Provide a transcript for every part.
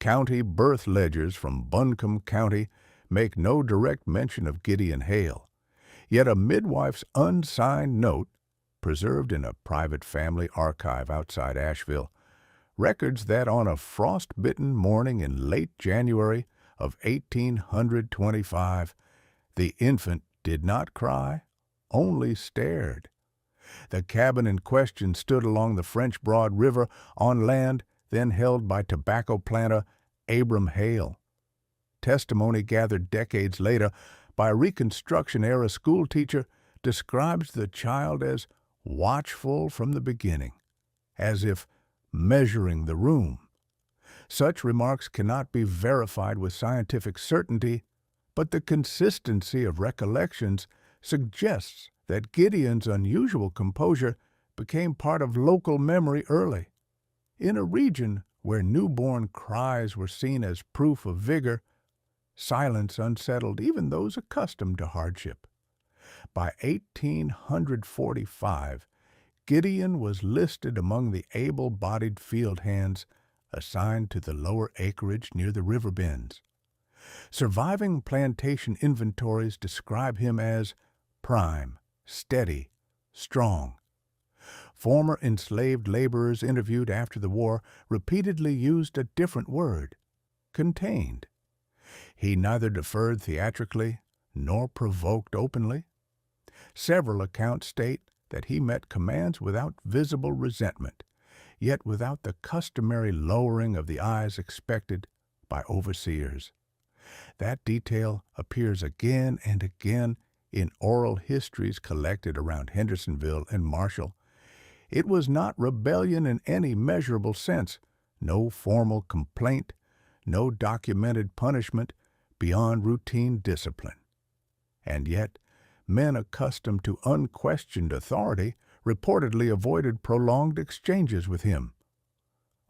County birth ledgers from Buncombe County make no direct mention of Gideon Hale, yet a midwife's unsigned note, preserved in a private family archive outside Asheville, records that on a frost-bitten morning in late January of 1825, the infant did not cry, only stared. The cabin in question stood along the French Broad River on land then held by tobacco planter Abram Hale. Testimony gathered decades later by a Reconstruction-era schoolteacher describes the child as watchful from the beginning, as if measuring the room. Such remarks cannot be verified with scientific certainty, but the consistency of recollections suggests that Gideon's unusual composure became part of local memory early. In a region where newborn cries were seen as proof of vigor, silence unsettled even those accustomed to hardship. By 1845, Gideon was listed among the able-bodied field hands assigned to the lower acreage near the river bends. Surviving plantation inventories describe him as prime, steady, strong. Former enslaved laborers interviewed after the war repeatedly used a different word, contained. He neither deferred theatrically nor provoked openly. Several accounts state that he met commands without visible resentment, yet without the customary lowering of the eyes expected by overseers. That detail appears again and again in oral histories collected around Hendersonville and Marshall. It was not rebellion in any measurable sense, no formal complaint, no documented punishment beyond routine discipline. And yet, men accustomed to unquestioned authority reportedly avoided prolonged exchanges with him.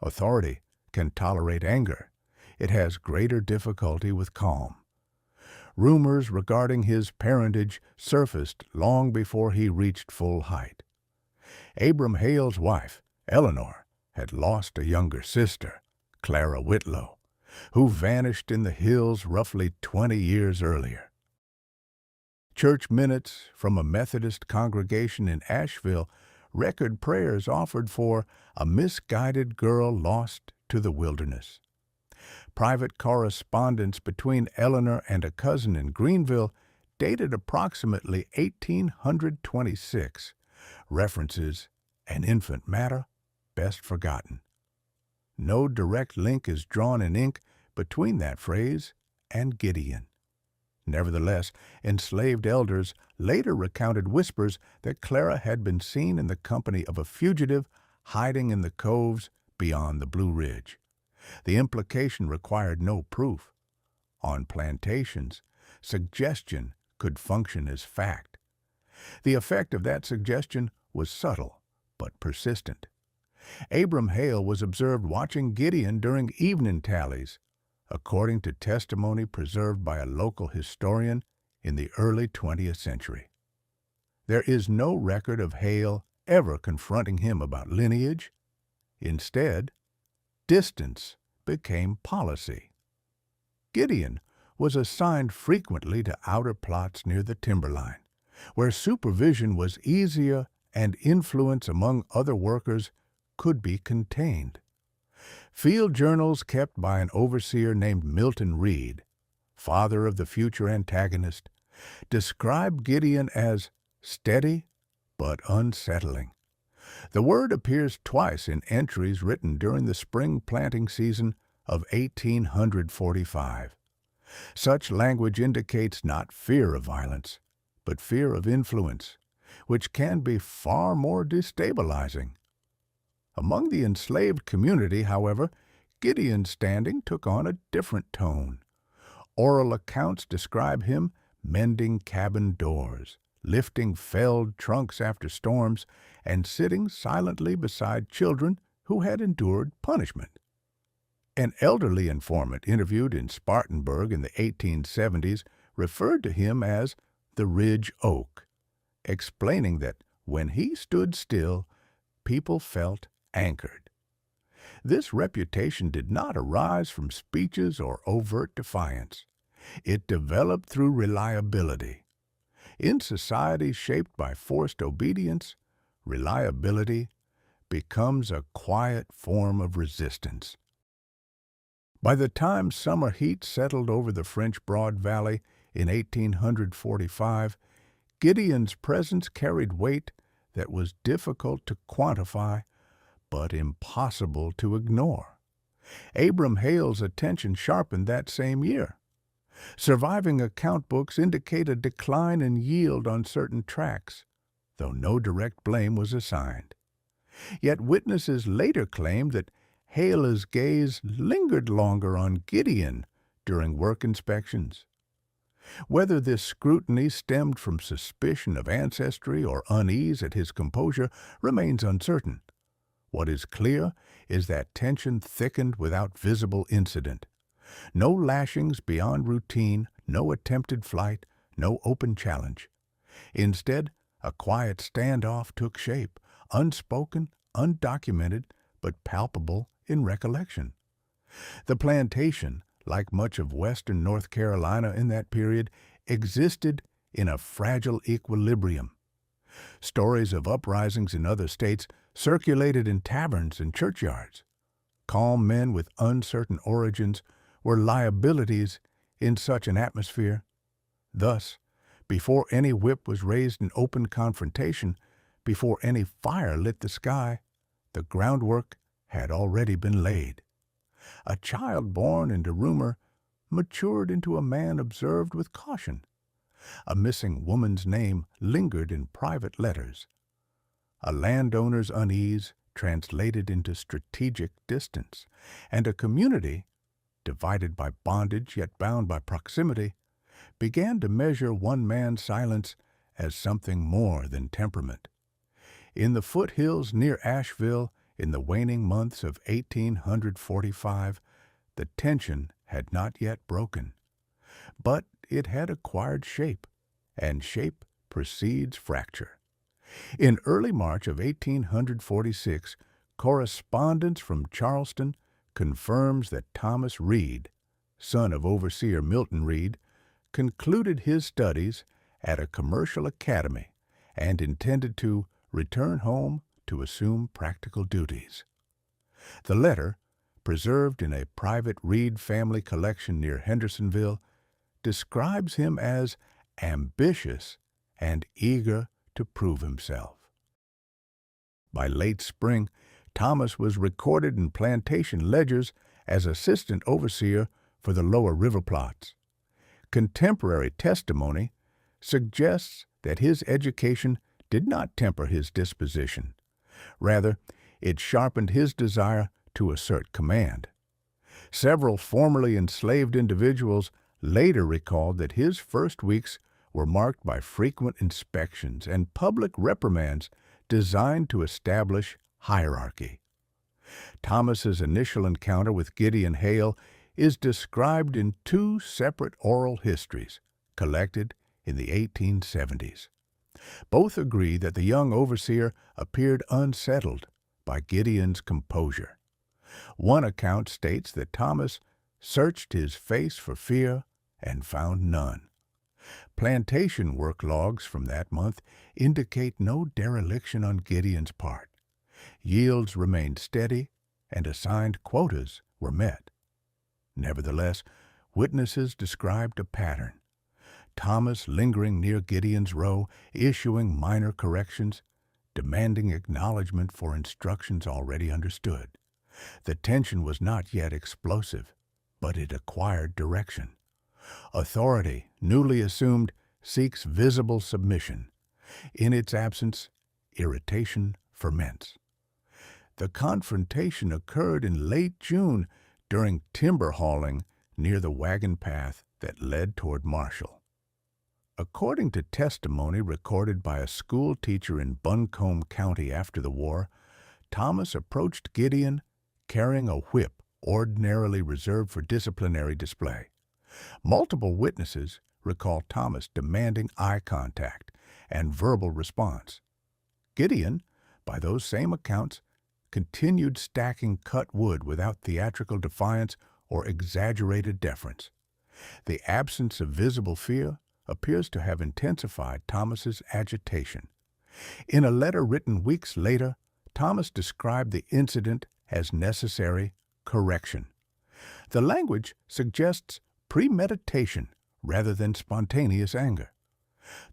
Authority can tolerate anger. It has greater difficulty with calm. Rumors regarding his parentage surfaced long before he reached full height. Abram Hale's wife, Eleanor, had lost a younger sister, Clara Whitlow, who vanished in the hills roughly 20 years earlier. Church minutes from a Methodist congregation in Asheville record prayers offered for a misguided girl lost to the wilderness. Private correspondence between Eleanor and a cousin in Greenville, dated approximately 1826, references an infant matter best forgotten. No direct link is drawn in ink between that phrase and Gideon. Nevertheless, enslaved elders later recounted whispers that Clara had been seen in the company of a fugitive hiding in the coves beyond the Blue Ridge. The implication required no proof. On plantations, suggestion could function as fact. The effect of that suggestion was subtle but persistent. Abram Hale was observed watching Gideon during evening tallies, according to testimony preserved by a local historian in the early 20th century. There is no record of Hale ever confronting him about lineage. Instead, distance became policy. Gideon was assigned frequently to outer plots near the timberline, where supervision was easier and influence among other workers could be contained. Field journals kept by an overseer named Milton Reed, father of the future antagonist, describe Gideon as steady but unsettling. The word appears twice in entries written during the spring planting season of 1845. Such language indicates not fear of violence, but fear of influence, which can be far more destabilizing. Among the enslaved community, however, Gideon's standing took on a different tone. Oral accounts describe him mending cabin doors, lifting felled trunks after storms, and sitting silently beside children who had endured punishment. An elderly informant interviewed in Spartanburg in the 1870s referred to him as the Ridge Oak, explaining that when he stood still, people felt anchored. This reputation did not arise from speeches or overt defiance. It developed through reliability. In societies shaped by forced obedience, reliability becomes a quiet form of resistance. By the time summer heat settled over the French Broad Valley in 1845, Gideon's presence carried weight that was difficult to quantify but impossible to ignore. Abram Hale's attention sharpened that same year. Surviving account books indicate a decline in yield on certain tracts, though no direct blame was assigned. Yet witnesses later claimed that Hale's gaze lingered longer on Gideon during work inspections. Whether this scrutiny stemmed from suspicion of ancestry or unease at his composure remains uncertain. What is clear is that tension thickened without visible incident. No lashings beyond routine, no attempted flight, no open challenge. Instead, a quiet standoff took shape, unspoken, undocumented, but palpable in recollection. The plantation, like much of western North Carolina in that period, existed in a fragile equilibrium. Stories of uprisings in other states circulated in taverns and churchyards. Calm men with uncertain origins were liabilities in such an atmosphere. Thus, before any whip was raised in open confrontation, before any fire lit the sky, the groundwork had already been laid. A child born into rumor matured into a man observed with caution. A missing woman's name lingered in private letters. A landowner's unease translated into strategic distance, and a community, divided by bondage yet bound by proximity, began to measure one man's silence as something more than temperament. In the foothills near Asheville, in the waning months of 1845, the tension had not yet broken. But it had acquired shape, and shape precedes fracture. In early March of 1846, correspondence from Charleston confirms that Thomas Reed, son of Overseer Milton Reed, concluded his studies at a commercial academy and intended to return home to assume practical duties. The letter, preserved in a private Reed family collection near Hendersonville, describes him as ambitious and eager to prove himself. By late spring, Thomas was recorded in plantation ledgers as assistant overseer for the lower river plots. Contemporary testimony suggests that his education did not temper his disposition. Rather, it sharpened his desire to assert command. Several formerly enslaved individuals later recalled that his first weeks were marked by frequent inspections and public reprimands designed to establish hierarchy. Thomas's initial encounter with Gideon Hale is described in two separate oral histories, collected in the 1870s. Both agree that the young overseer appeared unsettled by Gideon's composure. One account states that Thomas searched his face for fear and found none. Plantation work logs from that month indicate no dereliction on Gideon's part. Yields remained steady, and assigned quotas were met. Nevertheless, witnesses described a pattern. Thomas lingering near Gideon's row, issuing minor corrections, demanding acknowledgment for instructions already understood. The tension was not yet explosive, but it acquired direction. Authority, newly assumed, seeks visible submission. In its absence, irritation ferments. The confrontation occurred in late June during timber hauling near the wagon path that led toward Marshall. According to testimony recorded by a school teacher in Buncombe County after the war, Thomas approached Gideon carrying a whip ordinarily reserved for disciplinary display. Multiple witnesses recall Thomas demanding eye contact and verbal response. Gideon, by those same accounts, continued stacking cut wood without theatrical defiance or exaggerated deference. The absence of visible fear appears to have intensified Thomas's agitation. In a letter written weeks later, Thomas described the incident as necessary correction. The language suggests premeditation rather than spontaneous anger.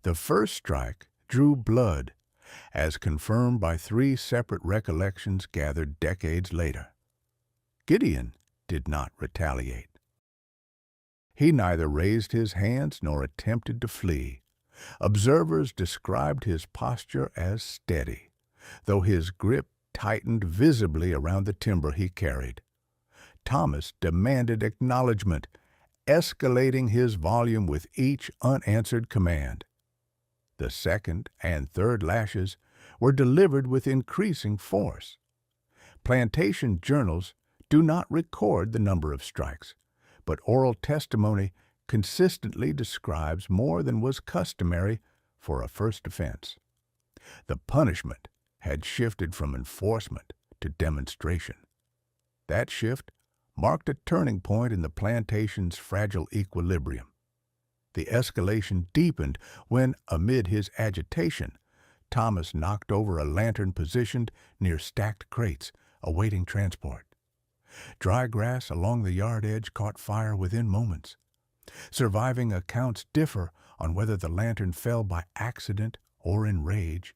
The first strike drew blood, as confirmed by 3 separate recollections gathered decades later. Gideon did not retaliate. He neither raised his hands nor attempted to flee. Observers described his posture as steady, though his grip tightened visibly around the timber he carried. Thomas demanded acknowledgement, escalating his volume with each unanswered command. The second and third lashes were delivered with increasing force. Plantation journals do not record the number of strikes, but oral testimony consistently describes more than was customary for a first offense. The punishment had shifted from enforcement to demonstration. That shift marked a turning point in the plantation's fragile equilibrium. The escalation deepened when, amid his agitation, Thomas knocked over a lantern positioned near stacked crates awaiting transport. Dry grass along the yard edge caught fire within moments. Surviving accounts differ on whether the lantern fell by accident or in rage,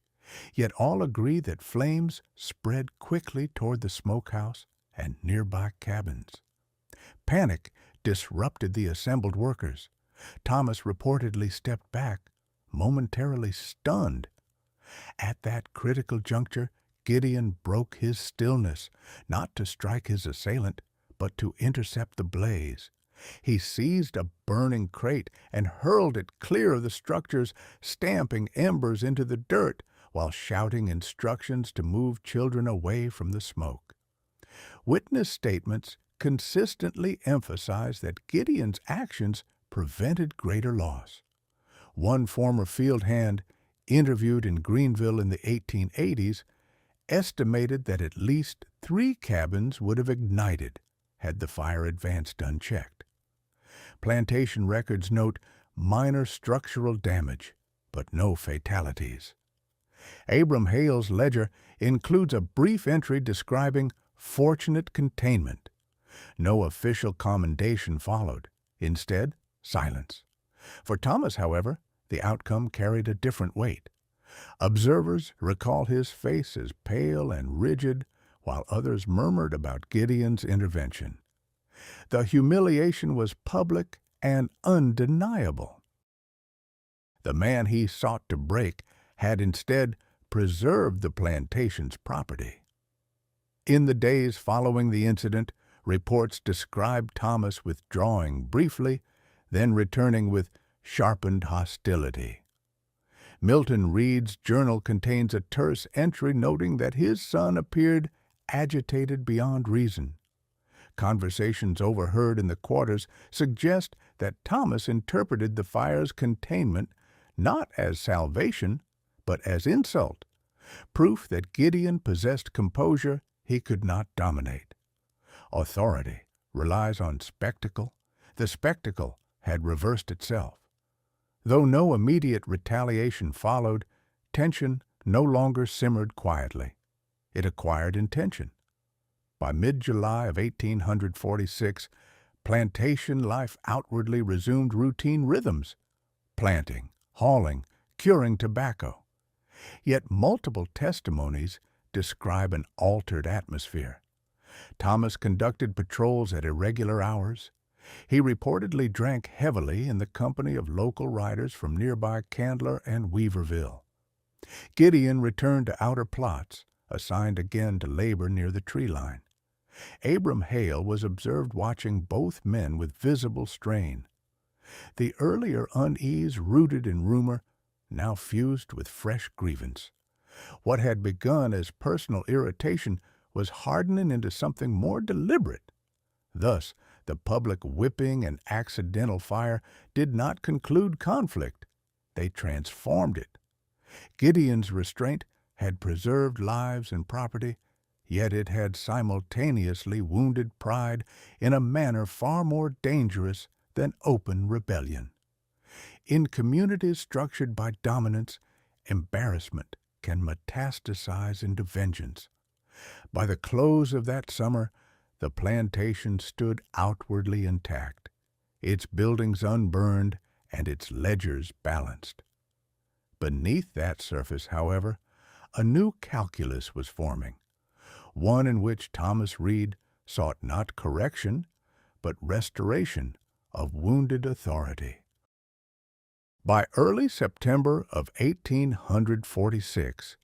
yet all agree that flames spread quickly toward the smokehouse and nearby cabins. Panic disrupted the assembled workers. Thomas reportedly stepped back, momentarily stunned. At that critical juncture, Gideon broke his stillness, not to strike his assailant, but to intercept the blaze. He seized a burning crate and hurled it clear of the structures, stamping embers into the dirt while shouting instructions to move children away from the smoke. Witness statements consistently emphasize that Gideon's actions prevented greater loss. One former field hand, interviewed in Greenville in the 1880s, estimated that at least 3 cabins would have ignited had the fire advanced unchecked. Plantation records note minor structural damage, but no fatalities. Abram Hale's ledger includes a brief entry describing fortunate containment. No official commendation followed. Instead, silence. For Thomas, however, the outcome carried a different weight. Observers recall his face as pale and rigid, while others murmured about Gideon's intervention. The humiliation was public and undeniable. The man he sought to break had instead preserved the plantation's property. In the days following the incident, reports described Thomas withdrawing briefly, then returning with sharpened hostility. Milton Reed's journal contains a terse entry noting that his son appeared agitated beyond reason. Conversations overheard in the quarters suggest that Thomas interpreted the fire's containment not as salvation, but as insult, proof that Gideon possessed composure he could not dominate. Authority relies on spectacle. The spectacle had reversed itself. Though no immediate retaliation followed, tension no longer simmered quietly. It acquired intention. By mid-July of 1846, plantation life outwardly resumed routine rhythms: planting, hauling, curing tobacco. Yet multiple testimonies describe an altered atmosphere. Thomas conducted patrols at irregular hours. He reportedly drank heavily in the company of local riders from nearby Candler and Weaverville. Gideon returned to outer plots, assigned again to labor near the tree line. Abram Hale was observed watching both men with visible strain. The earlier unease rooted in rumor now fused with fresh grievance. What had begun as personal irritation was hardening into something more deliberate. Thus, the public whipping and accidental fire did not conclude conflict. They transformed it. Gideon's restraint had preserved lives and property. yet it had simultaneously wounded pride in a manner far more dangerous than open rebellion. In communities structured by dominance, embarrassment can metastasize into vengeance. By the close of that summer, the plantation stood outwardly intact, its buildings unburned and its ledgers balanced. Beneath that surface, however, a new calculus was forming, one in which Thomas Reed sought not correction, but restoration of wounded authority. By early September of 1846,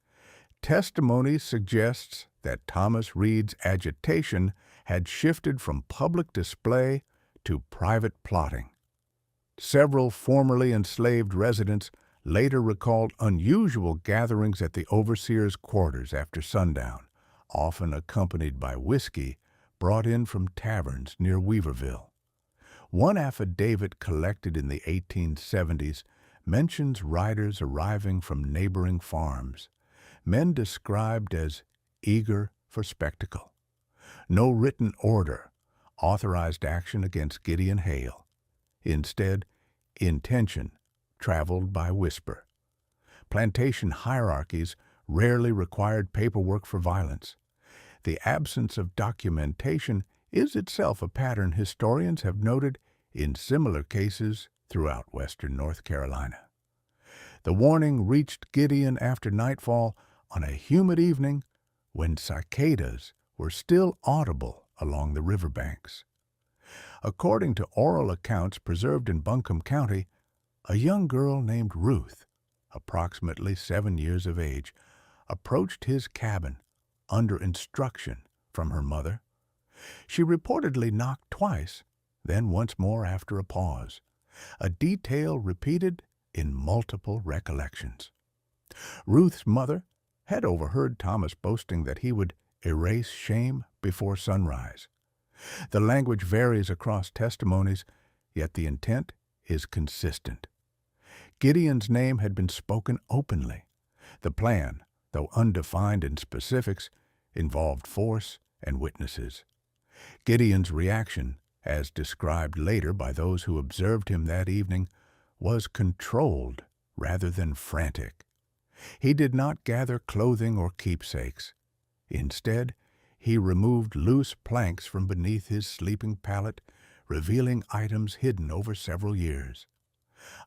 testimony suggests that Thomas Reed's agitation had shifted from public display to private plotting. Several formerly enslaved residents later recalled unusual gatherings at the overseer's quarters after sundown, often accompanied by whiskey brought in from taverns near Weaverville. One affidavit collected in the 1870s mentions riders arriving from neighboring farms, men described as eager for spectacle. No written order authorized action against Gideon Hale. Instead, intention traveled by whisper. Plantation hierarchies rarely required paperwork for violence. The absence of documentation is itself a pattern historians have noted in similar cases throughout western North Carolina. The warning reached Gideon after nightfall on a humid evening when cicadas were still audible along the riverbanks. According to oral accounts preserved in Buncombe County, a young girl named Ruth, approximately 7 years of age, approached his cabin under instruction from her mother. She reportedly knocked twice, then once more after a pause, a detail repeated in multiple recollections. Ruth's mother had overheard Thomas boasting that he would erase shame before sunrise. The language varies across testimonies, yet the intent is consistent. Gideon's name had been spoken openly. The plan, though undefined in specifics, involved force and witnesses. Gideon's reaction, as described later by those who observed him that evening, was controlled rather than frantic. He did not gather clothing or keepsakes. Instead, he removed loose planks from beneath his sleeping pallet, revealing items hidden over several years.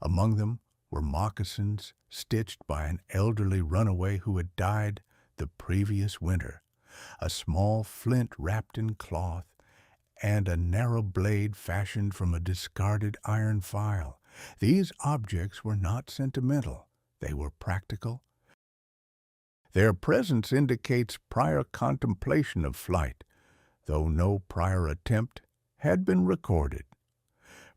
Among them were moccasins stitched by an elderly runaway who had died the previous winter, a small flint wrapped in cloth, and a narrow blade fashioned from a discarded iron file. These objects were not sentimental. They were practical. Their presence indicates prior contemplation of flight, though no prior attempt had been recorded.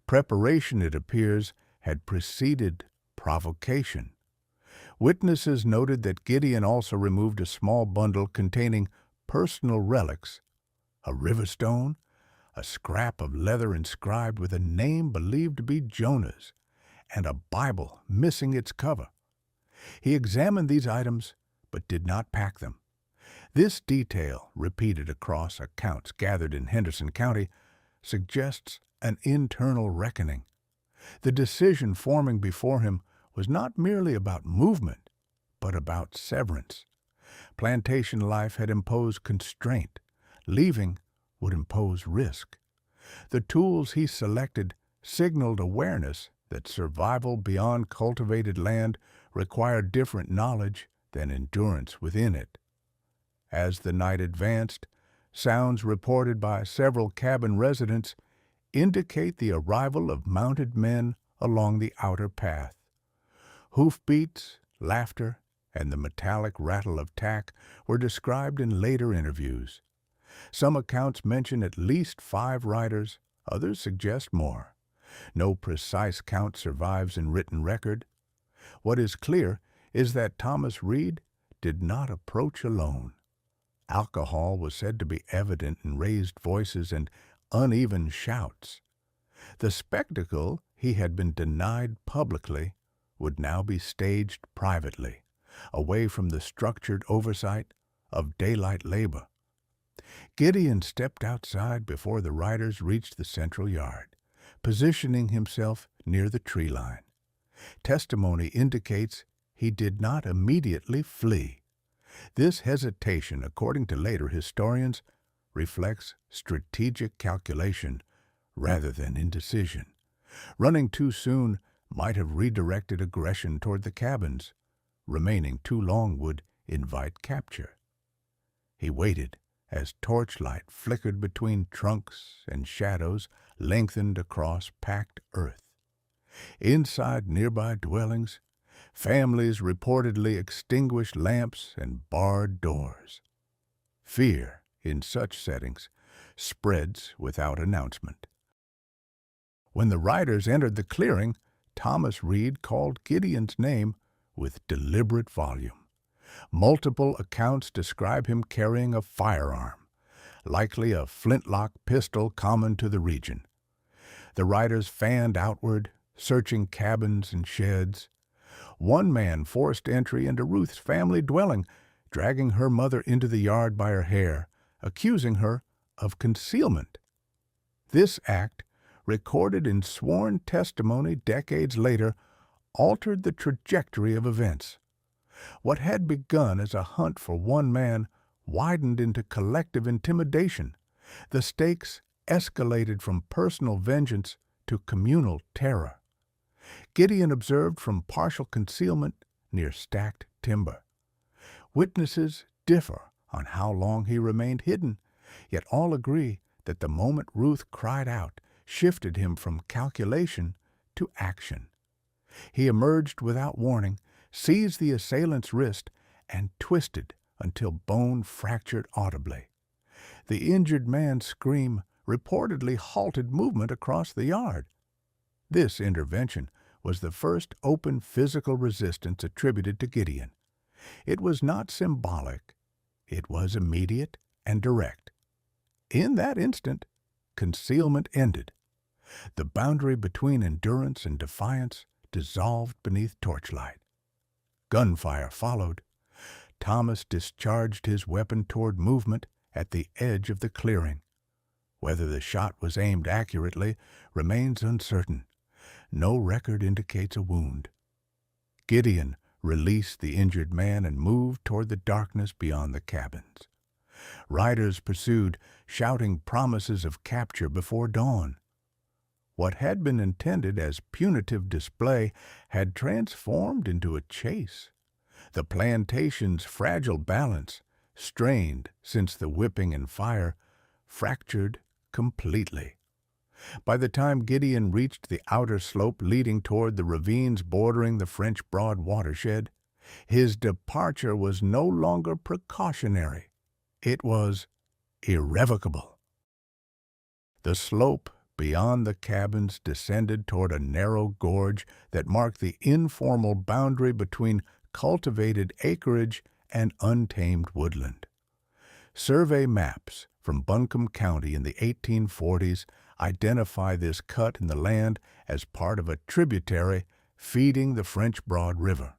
Preparation, it appears, had preceded provocation. Witnesses noted that Gideon also removed a small bundle containing personal relics, a river stone, a scrap of leather inscribed with a name believed to be Jonah's, and a Bible missing its cover. He examined these items but did not pack them. This detail, repeated across accounts gathered in Henderson County, suggests an internal reckoning. The decision forming before him was not merely about movement, but about severance. Plantation life had imposed constraint. Leaving would impose risk. The tools he selected signaled awareness that survival beyond cultivated land required different knowledge than endurance within it. As the night advanced, sounds reported by several cabin residents indicate the arrival of mounted men along the outer path. Hoofbeats, laughter, and the metallic rattle of tack were described in later interviews. Some accounts mention at least 5 riders, others suggest more. No precise count survives in written record. What is clear is that Thomas Reed did not approach alone. Alcohol was said to be evident in raised voices and uneven shouts. The spectacle he had been denied publicly would now be staged privately, away from the structured oversight of daylight labor. Gideon stepped outside before the riders reached the central yard, positioning himself near the tree line. Testimony indicates he did not immediately flee. This hesitation, according to later historians, reflects strategic calculation rather than indecision. Running too soon might have redirected aggression toward the cabins. Remaining too long would invite capture. He waited as torchlight flickered between trunks and shadows lengthened across packed earth. Inside nearby dwellings, families reportedly extinguished lamps and barred doors. Fear, in such settings, spreads without announcement. When the riders entered the clearing, Thomas Reed called Gideon's name with deliberate volume. Multiple accounts describe him carrying a firearm, likely a flintlock pistol common to the region. The riders fanned outward, searching cabins and sheds. One man forced entry into Ruth's family dwelling, dragging her mother into the yard by her hair, accusing her of concealment. This act, recorded in sworn testimony decades later, altered the trajectory of events. What had begun as a hunt for one man widened into collective intimidation. The stakes escalated from personal vengeance to communal terror. Gideon observed from partial concealment near stacked timber. Witnesses differ on how long he remained hidden, yet all agree that the moment Ruth cried out shifted him from calculation to action. He emerged without warning, seized the assailant's wrist, and twisted until bone fractured audibly. The injured man's scream reportedly halted movement across the yard. This intervention was the first open physical resistance attributed to Gideon. It was not symbolic. It was immediate and direct. In that instant, concealment ended. The boundary between endurance and defiance dissolved beneath torchlight. Gunfire followed. Thomas discharged his weapon toward movement at the edge of the clearing. Whether the shot was aimed accurately remains uncertain. No record indicates a wound. Gideon released the injured man and moved toward the darkness beyond the cabins. Riders pursued, shouting promises of capture before dawn. What had been intended as punitive display had transformed into a chase. The plantation's fragile balance, strained since the whipping and fire, fractured completely. By the time Gideon reached the outer slope leading toward the ravines bordering the French Broad watershed, his departure was no longer precautionary. It was irrevocable. The slope beyond the cabins descended toward a narrow gorge that marked the informal boundary between cultivated acreage and untamed woodland. Survey maps from Buncombe County in the 1840s identify this cut in the land as part of a tributary feeding the French Broad River.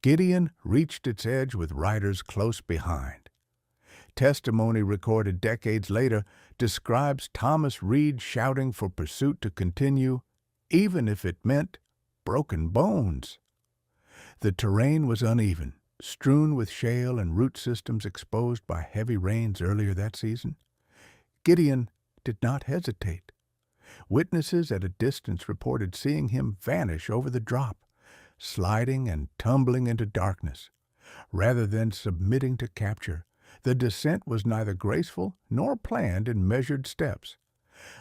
Gideon reached its edge with riders close behind. Testimony recorded decades later describes Thomas Reed shouting for pursuit to continue, even if it meant broken bones. The terrain was uneven, strewn with shale and root systems exposed by heavy rains earlier that season. Gideon did not hesitate. Witnesses at a distance reported seeing him vanish over the drop, sliding and tumbling into darkness. Rather than submitting to capture, the descent was neither graceful nor planned in measured steps.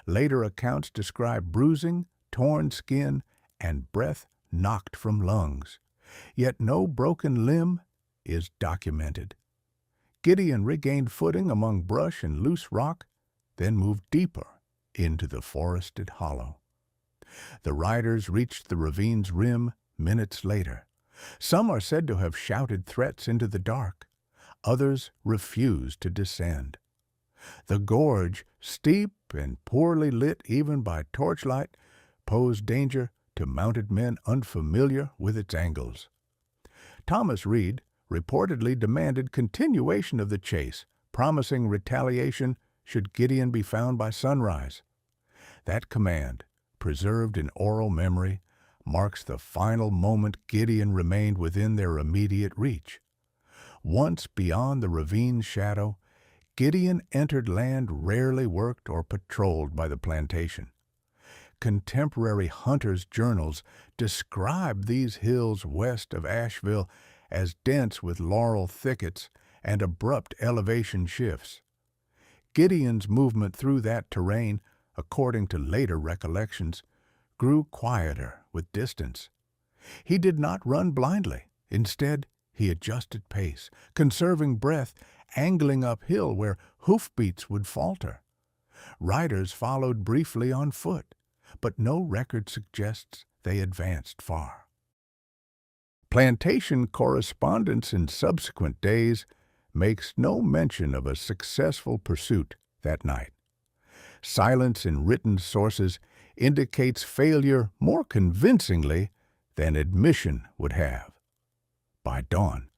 Later accounts describe bruising, torn skin, and breath knocked from lungs. Yet no broken limb is documented. Gideon regained footing among brush and loose rock, then moved deeper into the forested hollow. The riders reached the ravine's rim minutes later. Some are said to have shouted threats into the dark. Others refused to descend. The gorge, steep and poorly lit even by torchlight, posed danger to mounted men unfamiliar with its angles. Thomas Reed reportedly demanded continuation of the chase, promising retaliation should Gideon be found by sunrise. That command, preserved in oral memory, marks the final moment Gideon remained within their immediate reach. Once beyond the ravine's shadow, Gideon entered land rarely worked or patrolled by the plantation. Contemporary hunters' journals describe these hills west of Asheville as dense with laurel thickets and abrupt elevation shifts. Gideon's movement through that terrain, according to later recollections, grew quieter with distance. He did not run blindly. Instead, he adjusted pace, conserving breath, angling uphill where hoofbeats would falter. Riders followed briefly on foot, but no record suggests they advanced far. Plantation correspondence in subsequent days makes no mention of a successful pursuit that night. Silence in written sources indicates failure more convincingly than admission would have. By dawn,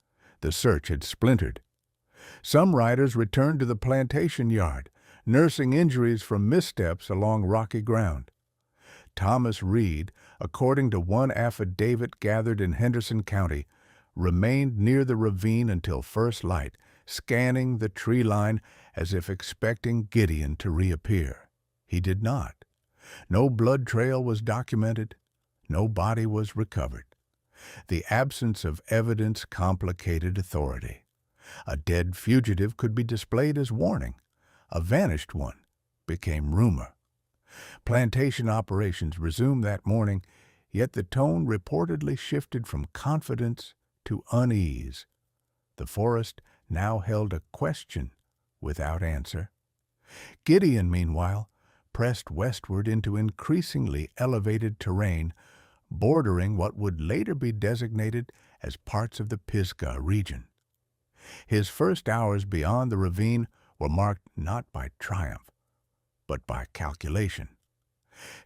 the search had splintered. Some riders returned to the plantation yard, nursing injuries from missteps along rocky ground. Thomas Reed, according to one affidavit gathered in Henderson County, remained near the ravine until first light, scanning the tree line as if expecting Gideon to reappear. He did not. No blood trail was documented. No body was recovered. The absence of evidence complicated authority. A dead fugitive could be displayed as warning. A vanished one became rumor. Plantation operations resumed that morning, yet the tone reportedly shifted from confidence to unease. The forest now held a question without answer. Gideon, meanwhile, pressed westward into increasingly elevated terrain, bordering what would later be designated as parts of the Pisgah region. His first hours beyond the ravine were marked not by triumph, but by calculation.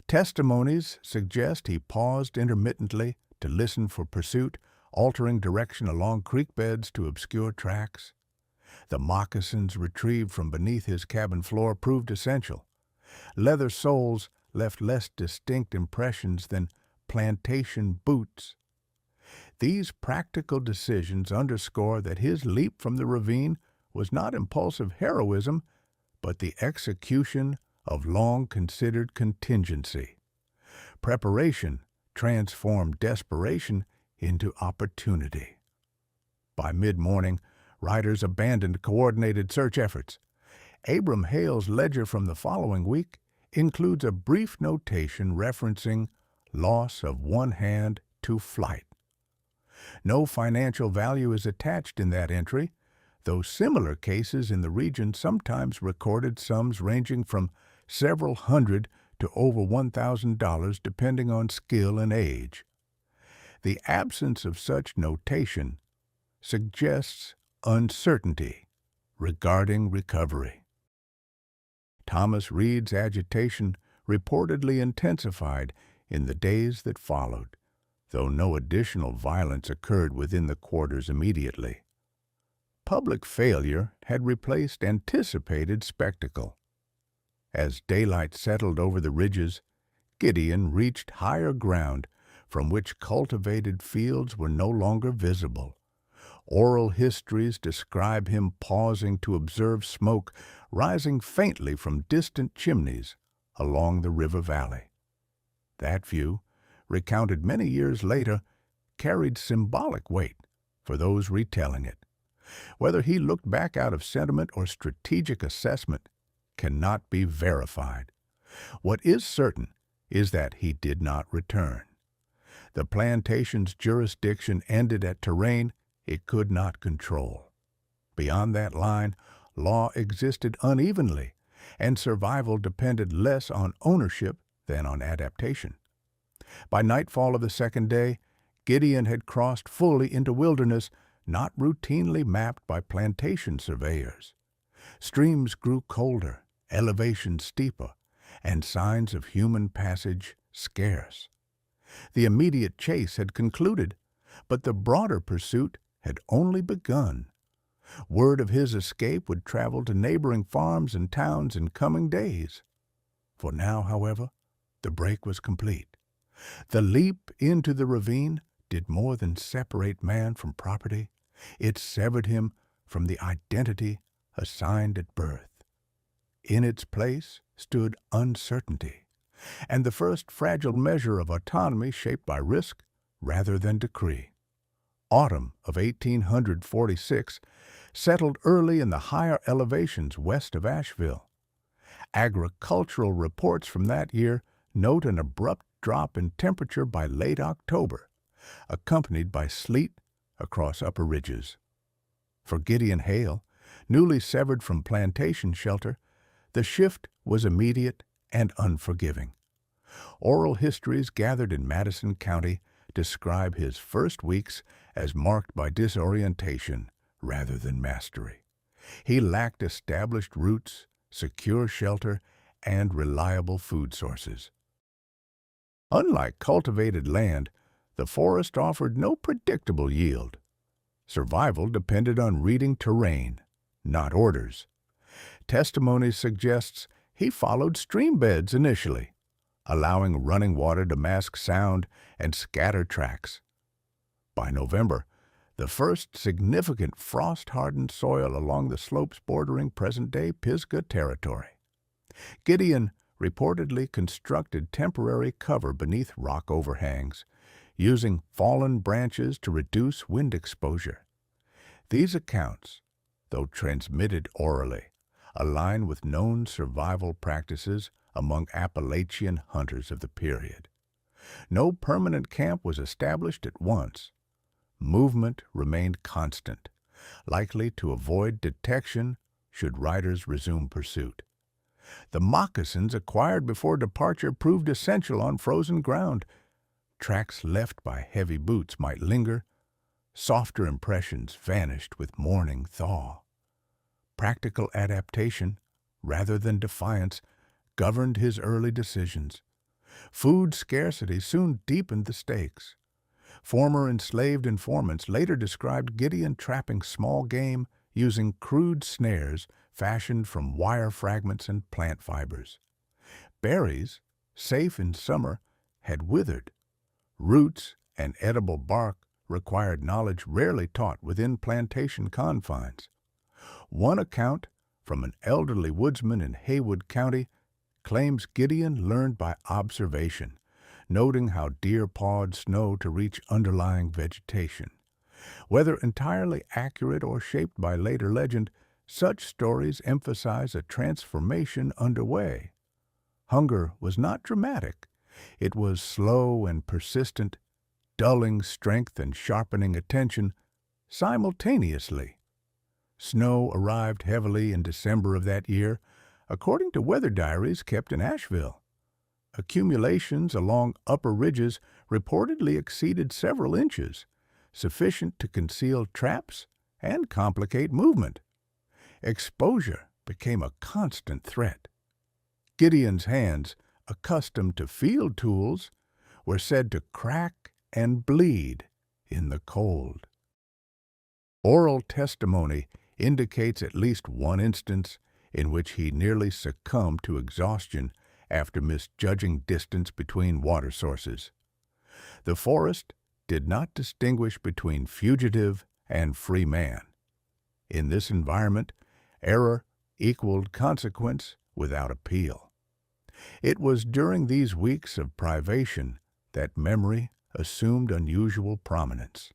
Testimonies suggest he paused intermittently to listen for pursuit, altering direction along creek beds to obscure tracks. The moccasins retrieved from beneath his cabin floor proved essential. Leather soles left less distinct impressions than plantation boots. These practical decisions underscore that his leap from the ravine was not impulsive heroism, but the execution of long-considered contingency. Preparation transformed desperation into opportunity. By mid-morning, riders abandoned coordinated search efforts. Abram Hale's ledger from the following week includes a brief notation referencing loss of one hand to flight. No financial value is attached in that entry, though similar cases in the region sometimes recorded sums ranging from several hundred to over $1,000 depending on skill and age. The absence of such notation suggests uncertainty regarding recovery. Thomas Reed's agitation reportedly intensified in the days that followed, though no additional violence occurred within the quarters immediately. Public failure had replaced anticipated spectacle. As daylight settled over the ridges, Gideon reached higher ground from which cultivated fields were no longer visible. Oral histories describe him pausing to observe smoke rising faintly from distant chimneys along the river valley. That view, recounted many years later, carried symbolic weight for those retelling it. Whether he looked back out of sentiment or strategic assessment cannot be verified. What is certain is that he did not return. The plantation's jurisdiction ended at terrain it could not control. Beyond that line, law existed unevenly, and survival depended less on ownership than on adaptation. By nightfall of the second day, Gideon had crossed fully into wilderness not routinely mapped by plantation surveyors. Streams grew colder, elevation steeper, and signs of human passage scarce. The immediate chase had concluded, but the broader pursuit had only begun. Word of his escape would travel to neighboring farms and towns in coming days. For now, however, the break was complete. The leap into the ravine did more than separate man from property. It severed him from the identity assigned at birth. In its place stood uncertainty, and the first fragile measure of autonomy shaped by risk rather than decree. Autumn of 1846 settled early in the higher elevations west of Asheville. Agricultural reports from that year note an abrupt drop in temperature by late October, accompanied by sleet across upper ridges. For Gideon Hale, newly severed from plantation shelter, the shift was immediate and unforgiving. Oral histories gathered in Madison County describe his first weeks as marked by disorientation rather than mastery. He lacked established roots, secure shelter, and reliable food sources. Unlike cultivated land, the forest offered no predictable yield. Survival depended on reading terrain, not orders. Testimony suggests he followed stream beds initially, allowing running water to mask sound and scatter tracks. By November, the first significant frost-hardened soil along the slopes bordering present-day Pisgah territory. Gideon reportedly constructed temporary cover beneath rock overhangs, using fallen branches to reduce wind exposure. These accounts, though transmitted orally, align with known survival practices among Appalachian hunters of the period. No permanent camp was established at once. Movement remained constant, likely to avoid detection should riders resume pursuit. The moccasins acquired before departure proved essential on frozen ground. Tracks left by heavy boots might linger. Softer impressions vanished with morning thaw. Practical adaptation, rather than defiance, governed his early decisions. Food scarcity soon deepened the stakes. Former enslaved informants later described Gideon trapping small game using crude snares fashioned from wire fragments and plant fibers. Berries, safe in summer, had withered. Roots and edible bark required knowledge rarely taught within plantation confines. One account, from an elderly woodsman in Haywood County, claims Gideon learned by observation, noting how deer pawed snow to reach underlying vegetation. Whether entirely accurate or shaped by later legend, such stories emphasize a transformation underway. Hunger was not dramatic. It was slow and persistent, dulling strength and sharpening attention simultaneously. Snow arrived heavily in December of that year, according to weather diaries kept in Asheville. Accumulations along upper ridges reportedly exceeded several inches, sufficient to conceal traps and complicate movement. Exposure became a constant threat. Gideon's hands, accustomed to field tools, were said to crack and bleed in the cold. Oral testimony indicates at least one instance in which he nearly succumbed to exhaustion after misjudging distance between water sources. The forest did not distinguish between fugitive and free man. In this environment, error equaled consequence without appeal. It was during these weeks of privation that memory assumed unusual prominence.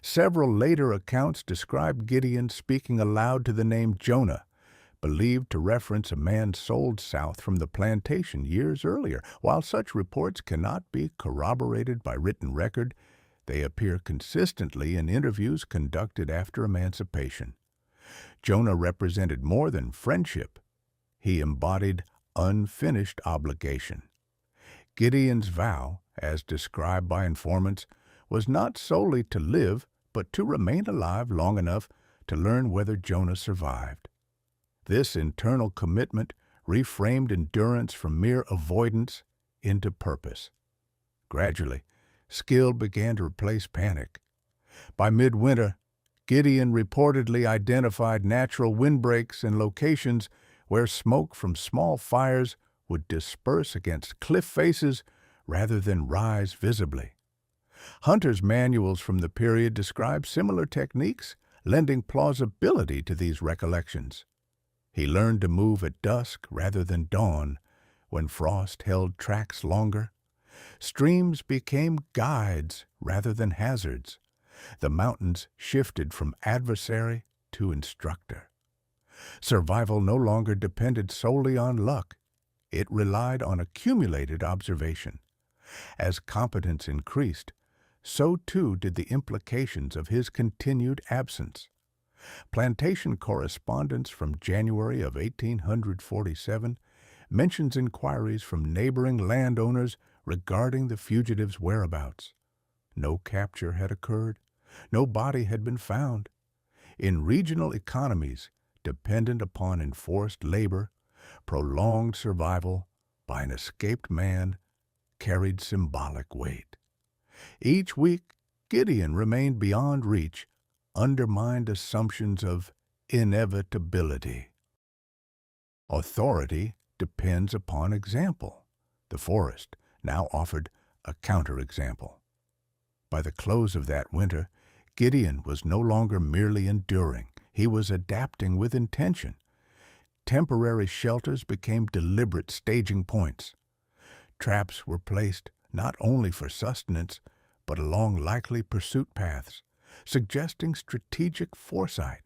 Several later accounts describe Gideon speaking aloud to the name Jonah, believed to reference a man sold south from the plantation years earlier. While such reports cannot be corroborated by written record, they appear consistently in interviews conducted after emancipation. Jonah represented more than friendship. He embodied unfinished obligation. Gideon's vow, as described by informants, was not solely to live, but to remain alive long enough to learn whether Jonah survived. This internal commitment reframed endurance from mere avoidance into purpose. Gradually, skill began to replace panic. By midwinter, Gideon reportedly identified natural windbreaks and locations where smoke from small fires would disperse against cliff faces rather than rise visibly. Hunter's manuals from the period describe similar techniques, lending plausibility to these recollections. He learned to move at dusk rather than dawn, when frost held tracks longer. Streams became guides rather than hazards. The mountains shifted from adversary to instructor. Survival no longer depended solely on luck. It relied on accumulated observation. As competence increased, so too did the implications of his continued absence. Plantation correspondence from January of 1847 mentions inquiries from neighboring landowners regarding the fugitive's whereabouts. No capture had occurred. No body had been found. In regional economies dependent upon enforced labor, prolonged survival by an escaped man carried symbolic weight. Each week, Gideon remained beyond reach, undermined assumptions of inevitability. Authority depends upon example. The forest now offered a counterexample. By the close of that winter, Gideon was no longer merely enduring. He was adapting with intention. Temporary shelters became deliberate staging points. Traps were placed not only for sustenance, but along likely pursuit paths, suggesting strategic foresight.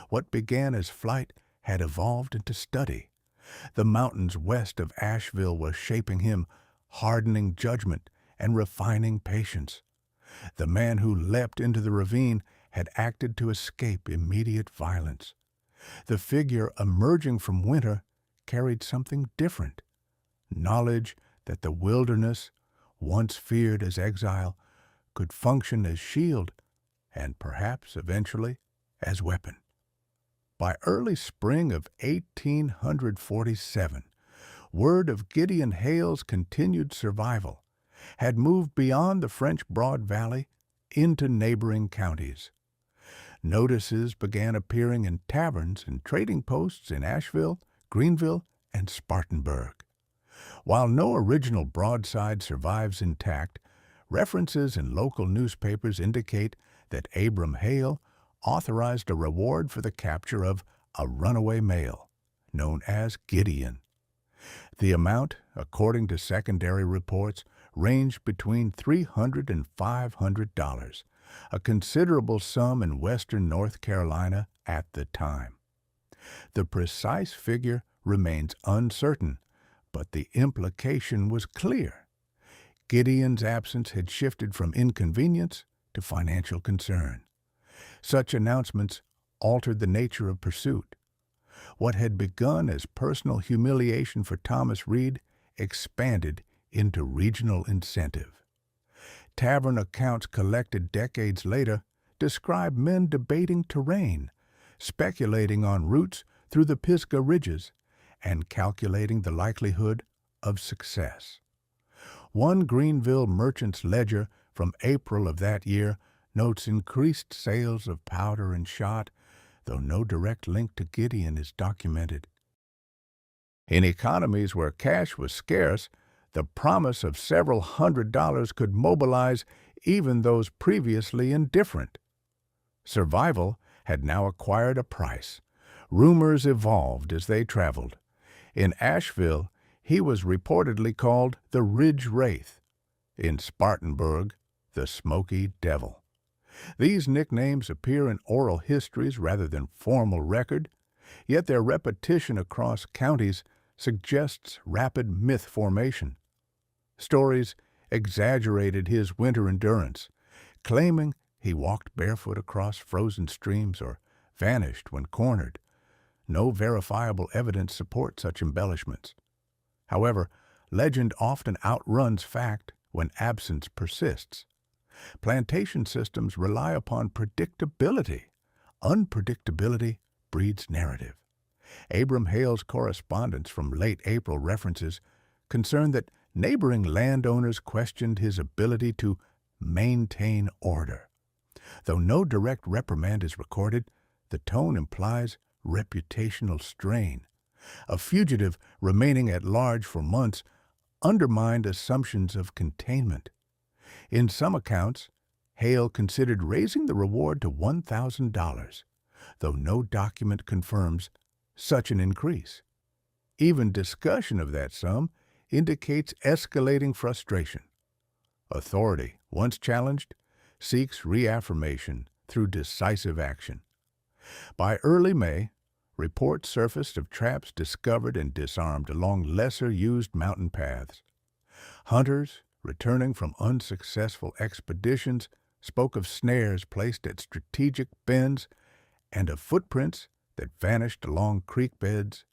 What began as flight had evolved into study. The mountains west of Asheville were shaping him, hardening judgment and refining patience. The man who leapt into the ravine had acted to escape immediate violence. The figure emerging from winter carried something different. Knowledge that the wilderness, once feared as exile, could function as shield and perhaps eventually as weapon. By early spring of 1847, word of Gideon Hale's continued survival had moved beyond the French Broad Valley into neighboring counties. Notices began appearing in taverns and trading posts in Asheville, Greenville, and Spartanburg. While no original broadside survives intact, references in local newspapers indicate that Abram Hale authorized a reward for the capture of a runaway male, known as Gideon. The amount, according to secondary reports, ranged between $300 and $500, a considerable sum in western North Carolina at the time. The precise figure remains uncertain, but the implication was clear. Gideon's absence had shifted from inconvenience to financial concern. Such announcements altered the nature of pursuit. What had begun as personal humiliation for Thomas Reed expanded into regional incentive. Tavern accounts collected decades later describe men debating terrain, speculating on routes through the Pisgah Ridges, and calculating the likelihood of success. One Greenville merchant's ledger from April of that year notes increased sales of powder and shot, though no direct link to Gideon is documented. In economies where cash was scarce, the promise of several $100s could mobilize even those previously indifferent. Survival had now acquired a price. Rumors evolved as they traveled. In Asheville, he was reportedly called the Ridge Wraith. In Spartanburg, the Smoky Devil. These nicknames appear in oral histories rather than formal record, yet their repetition across counties suggests rapid myth formation. Stories exaggerated his winter endurance, claiming he walked barefoot across frozen streams or vanished when cornered. No verifiable evidence supports such embellishments. However, legend often outruns fact when absence persists. Plantation systems rely upon predictability. Unpredictability breeds narrative. Abram Hale's correspondence from late April references concern that neighboring landowners questioned his ability to maintain order. Though no direct reprimand is recorded, the tone implies reputational strain. A fugitive remaining at large for months undermined assumptions of containment. In some accounts, Hale considered raising the reward to $1,000, though no document confirms such an increase. Even discussion of that sum indicates escalating frustration. Authority, once challenged, seeks reaffirmation through decisive action. By early May, reports surfaced of traps discovered and disarmed along lesser-used mountain paths. Hunters, returning from unsuccessful expeditions, spoke of snares placed at strategic bends and of footprints that vanished along creek beds.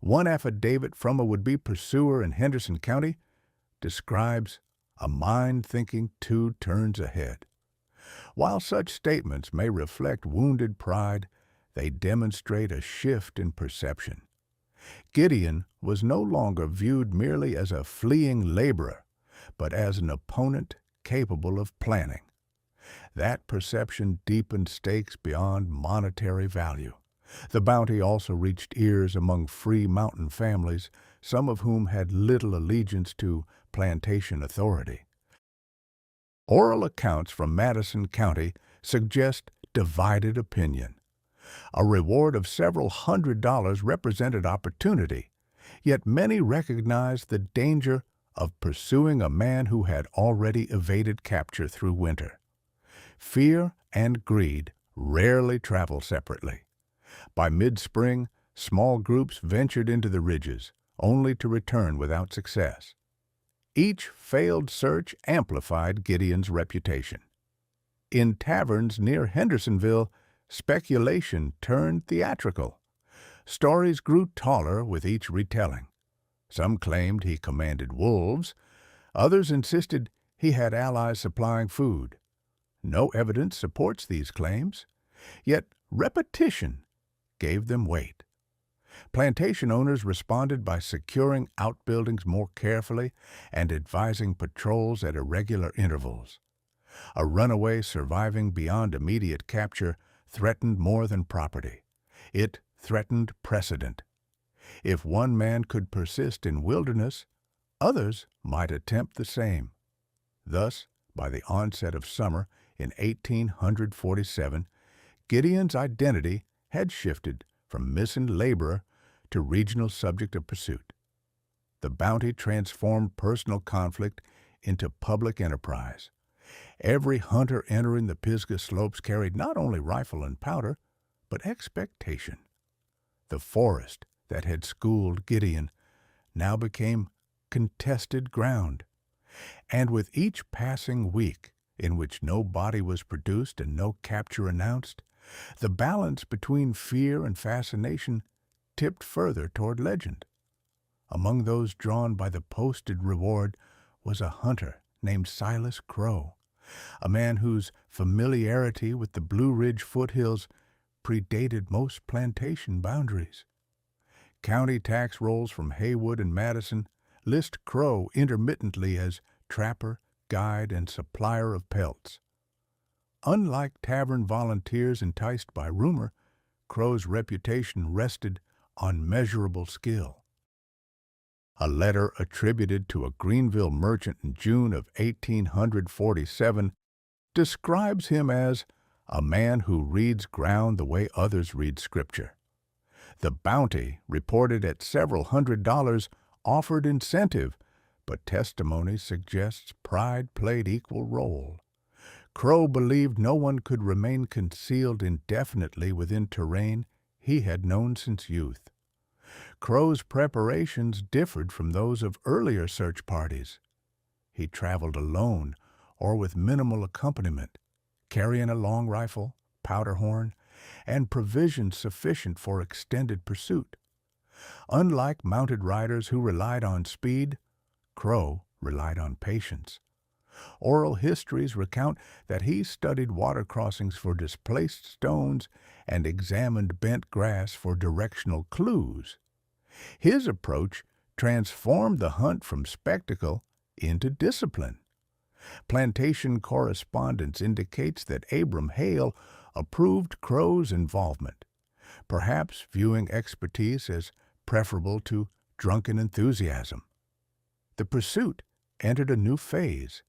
One affidavit from a would-be pursuer in Henderson County describes a mind thinking 2 turns ahead. While such statements may reflect wounded pride, they demonstrate a shift in perception. Gideon was no longer viewed merely as a fleeing laborer, but as an opponent capable of planning. That perception deepened stakes beyond monetary value. The bounty also reached ears among free mountain families, some of whom had little allegiance to plantation authority. Oral accounts from Madison County suggest divided opinion. A reward of several $100s represented opportunity, yet many recognized the danger of pursuing a man who had already evaded capture through winter. Fear and greed rarely travel separately. By mid-spring, small groups ventured into the ridges, only to return without success. Each failed search amplified Gideon's reputation. In taverns near Hendersonville, speculation turned theatrical. Stories grew taller with each retelling. Some claimed he commanded wolves. Others insisted he had allies supplying food. No evidence supports these claims, yet repetition gave them weight. Plantation owners responded by securing outbuildings more carefully and advising patrols at irregular intervals. A runaway surviving beyond immediate capture threatened more than property. It threatened precedent. If one man could persist in wilderness, others might attempt the same. Thus, by the onset of summer in 1847, Gideon's identity had shifted from missing laborer to regional subject of pursuit. The bounty transformed personal conflict into public enterprise. Every hunter entering the Pisgah slopes carried not only rifle and powder, but expectation. The forest that had schooled Gideon now became contested ground. And with each passing week in which no body was produced and no capture announced, the balance between fear and fascination tipped further toward legend. Among those drawn by the posted reward was a hunter named Silas Crow, a man whose familiarity with the Blue Ridge foothills predated most plantation boundaries. County tax rolls from Haywood and Madison list Crow intermittently as trapper, guide, and supplier of pelts. Unlike tavern volunteers enticed by rumor, Crow's reputation rested on measurable skill. A letter attributed to a Greenville merchant in June of 1847 describes him as a man who reads ground the way others read Scripture. The bounty, reported at several $100s, offered incentive, but testimony suggests pride played equal role. Crow believed no one could remain concealed indefinitely within terrain he had known since youth. Crow's preparations differed from those of earlier search parties. He traveled alone or with minimal accompaniment, carrying a long rifle, powder horn, and provisions sufficient for extended pursuit. Unlike mounted riders who relied on speed, Crow relied on patience. Oral histories recount that he studied water crossings for displaced stones and examined bent grass for directional clues. His approach transformed the hunt from spectacle into discipline. Plantation correspondence indicates that Abram Hale approved Crow's involvement, perhaps viewing expertise as preferable to drunken enthusiasm. The pursuit entered a new phase,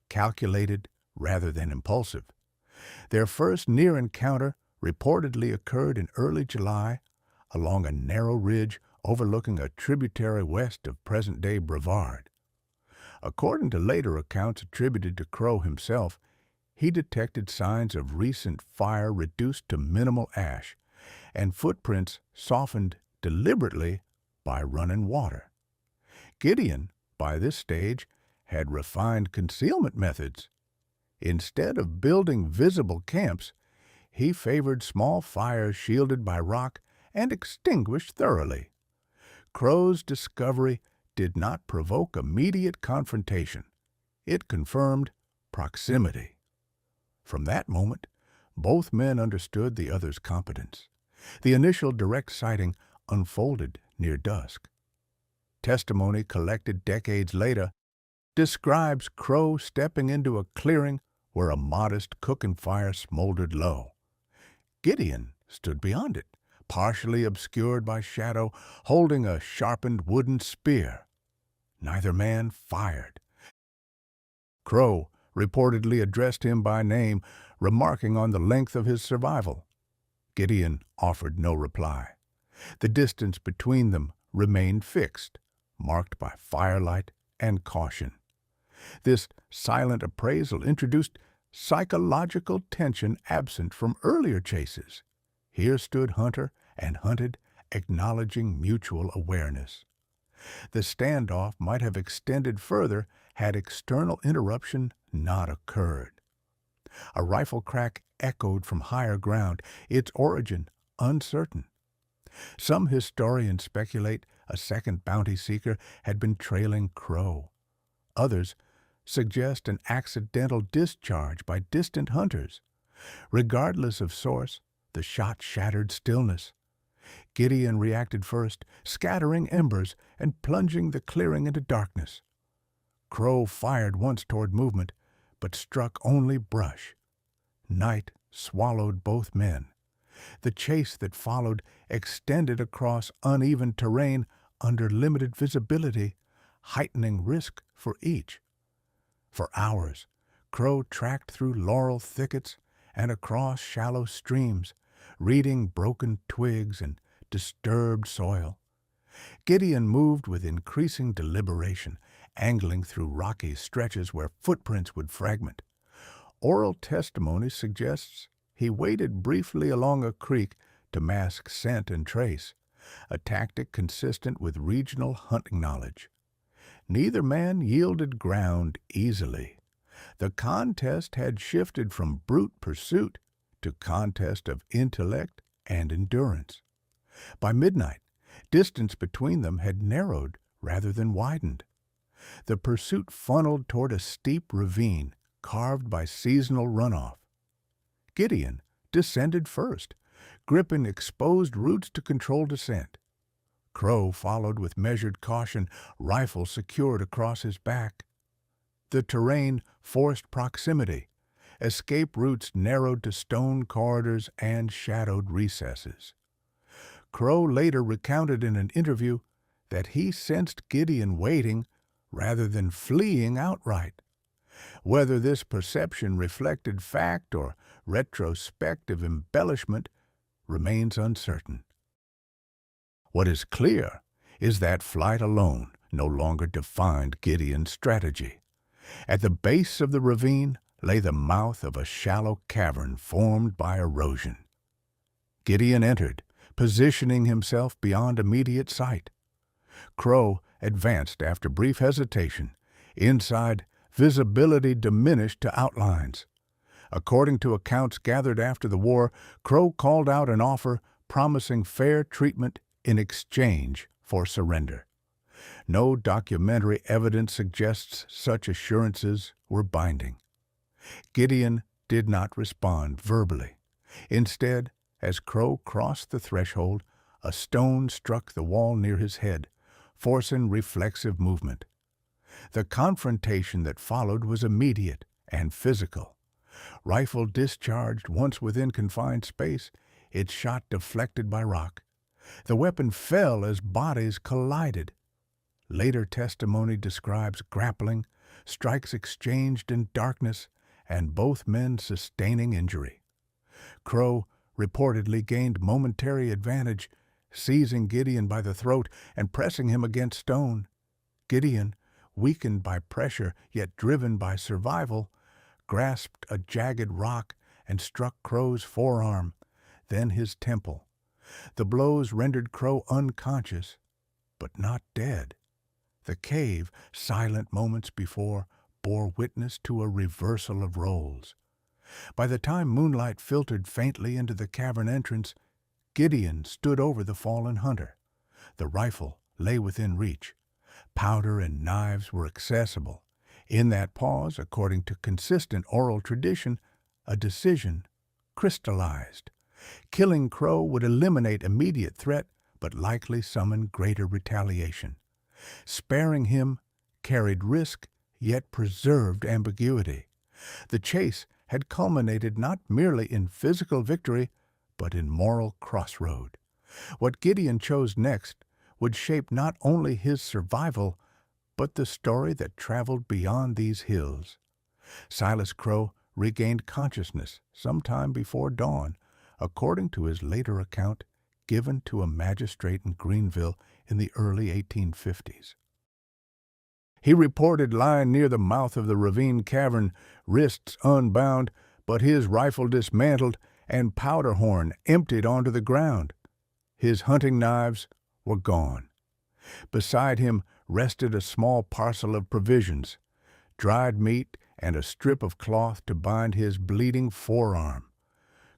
calculated rather than impulsive. Their first near encounter reportedly occurred in early July along a narrow ridge overlooking a tributary west of present-day Brevard. According to later accounts attributed to Crow himself, he detected signs of recent fire reduced to minimal ash and footprints softened deliberately by running water. Gideon, by this stage, had refined concealment methods. Instead of building visible camps, he favored small fires shielded by rock and extinguished thoroughly. Crow's discovery did not provoke immediate confrontation. It confirmed proximity. From that moment, both men understood the other's competence. The initial direct sighting unfolded near dusk. Testimony collected decades later describes Crow stepping into a clearing where a modest cooking fire smoldered low. Gideon stood beyond it, partially obscured by shadow, holding a sharpened wooden spear. Neither man fired. Crow reportedly addressed him by name, remarking on the length of his survival. Gideon offered no reply. The distance between them remained fixed, marked by firelight and caution. This silent appraisal introduced psychological tension absent from earlier chases. Here stood hunter and hunted, acknowledging mutual awareness. The standoff might have extended further had external interruption not occurred. A rifle crack echoed from higher ground, its origin uncertain. Some historians speculate a second bounty seeker had been trailing Crow. Others suggest an accidental discharge by distant hunters. Regardless of source, the shot shattered stillness. Gideon reacted first, scattering embers and plunging the clearing into darkness. Crow fired once toward movement, but struck only brush. Night swallowed both men. The chase that followed extended across uneven terrain under limited visibility, heightening risk for each. For hours, Crow tracked through laurel thickets and across shallow streams, reading broken twigs and disturbed soil. Gideon moved with increasing deliberation, angling through rocky stretches where footprints would fragment. Oral testimony suggests he waited briefly along a creek to mask scent and trace, a tactic consistent with regional hunting knowledge. Neither man yielded ground easily. The contest had shifted from brute pursuit to contest of intellect and endurance. By midnight, distance between them had narrowed rather than widened. The pursuit funneled toward a steep ravine carved by seasonal runoff. Gideon descended first, gripping exposed roots to control descent. Crow followed with measured caution, rifle secured across his back. The terrain forced proximity. Escape routes narrowed to stone corridors and shadowed recesses. Crow later recounted in an interview that he sensed Gideon waiting rather than fleeing outright. Whether this perception reflected fact or retrospective embellishment remains uncertain. What is clear is that flight alone no longer defined Gideon's strategy. At the base of the ravine lay the mouth of a shallow cavern formed by erosion. Gideon entered, positioning himself beyond immediate sight. Crow advanced after brief hesitation. Inside, visibility diminished to outlines. According to accounts gathered after the war, Crow called out an offer promising fair treatment in exchange for surrender. No documentary evidence suggests such assurances were binding. Gideon did not respond verbally. Instead, as Crow crossed the threshold, a stone struck the wall near his head, forcing reflexive movement. The confrontation that followed was immediate and physical. Rifle discharged once within confined space, its shot deflected by rock. The weapon fell as bodies collided. Later testimony describes grappling, strikes exchanged in darkness, and both men sustaining injury. Crow reportedly gained momentary advantage, seizing Gideon by the throat and pressing him against stone. Gideon, weakened by pressure yet driven by survival, grasped a jagged rock and struck Crow's forearm, then his temple. The blows rendered Crow unconscious, but not dead. The cave, silent moments before, bore witness to a reversal of roles. By the time moonlight filtered faintly into the cavern entrance, Gideon stood over the fallen hunter. The rifle lay within reach. Powder and knives were accessible. In that pause, according to consistent oral tradition, a decision crystallized. Killing Crow would eliminate immediate threat, but likely summon greater retaliation. Sparing him carried risk, yet preserved ambiguity. The chase had culminated not merely in physical victory, but in moral crossroad. What Gideon chose next would shape not only his survival, but the story that traveled beyond these hills. Silas Crow regained consciousness sometime before dawn, according to his later account given to a magistrate in Greenville in the early 1850s. He reported lying near the mouth of the ravine cavern, wrists unbound, but his rifle dismantled and powder horn emptied onto the ground. His hunting knives were gone. Beside him rested a small parcel of provisions, dried meat, and a strip of cloth to bind his bleeding forearm.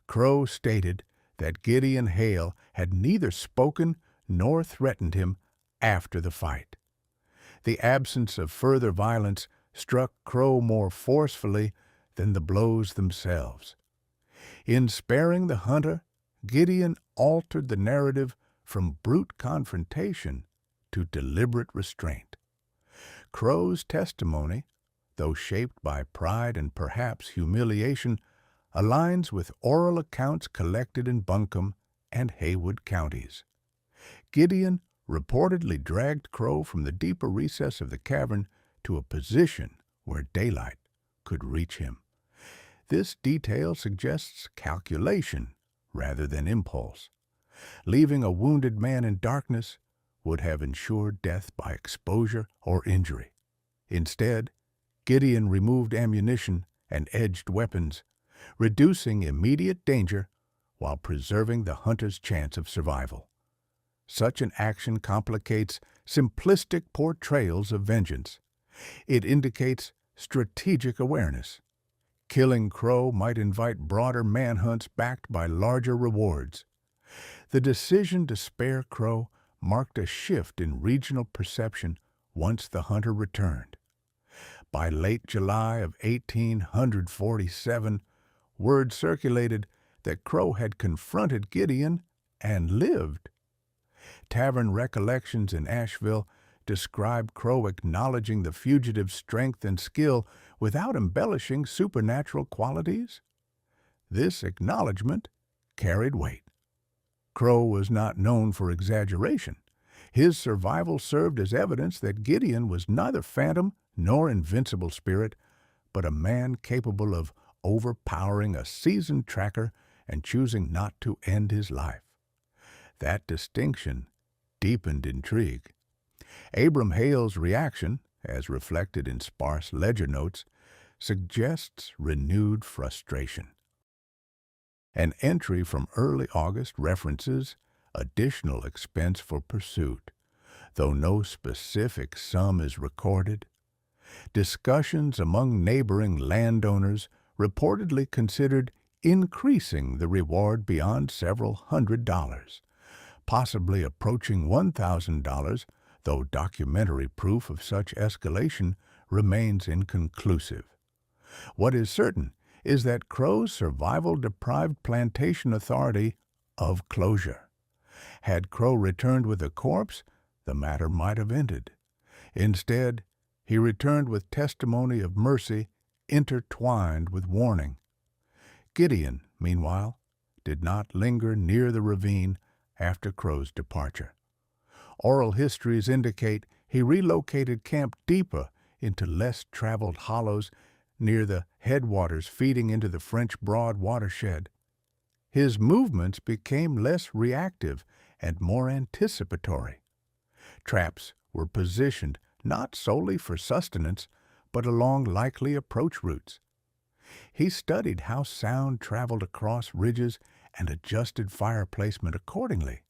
Crow stated that Gideon Hale had neither spoken nor threatened him after the fight. The absence of further violence struck Crow more forcefully than the blows themselves. In sparing the hunter, Gideon altered the narrative from brute confrontation to deliberate restraint. Crow's testimony, though shaped by pride and perhaps humiliation, aligns with oral accounts collected in Buncombe and Haywood counties. Gideon reportedly dragged Crow from the deeper recess of the cavern to a position where daylight could reach him. This detail suggests calculation rather than impulse. Leaving a wounded man in darkness would have ensured death by exposure or injury. Instead, Gideon removed ammunition and edged weapons, reducing immediate danger while preserving the hunter's chance of survival. Such an action complicates simplistic portrayals of vengeance. It indicates strategic awareness. Killing Crow might invite broader manhunts backed by larger rewards. The decision to spare Crow marked a shift in regional perception once the hunter returned. By late July of 1847, word circulated that Crow had confronted Gideon and lived. Tavern recollections in Asheville describe Crow acknowledging the fugitive's strength and skill without embellishing supernatural qualities. This acknowledgment carried weight. Crow was not known for exaggeration. His survival served as evidence that Gideon was neither phantom nor invincible spirit, but a man capable of overpowering a seasoned tracker and choosing not to end his life. That distinction deepened intrigue. Abram Hale's reaction, as reflected in sparse ledger notes, suggests renewed frustration. An entry from early August references additional expense for pursuit, though no specific sum is recorded. Discussions among neighboring landowners reportedly considered increasing the reward beyond several $100s, possibly approaching $1,000, though documentary proof of such escalation remains inconclusive. What is certain is that Crow's survival deprived Plantation Authority of closure. Had Crow returned with a corpse, the matter might have ended. Instead, he returned with testimony of mercy intertwined with warning. Gideon, meanwhile, did not linger near the ravine after Crow's departure. Oral histories indicate he relocated camp deeper into less traveled hollows near the headwaters feeding into the French Broad watershed. His movements became less reactive and more anticipatory. Traps were positioned not solely for sustenance, but along likely approach routes. He studied how sound traveled across ridges and adjusted fire placement accordingly.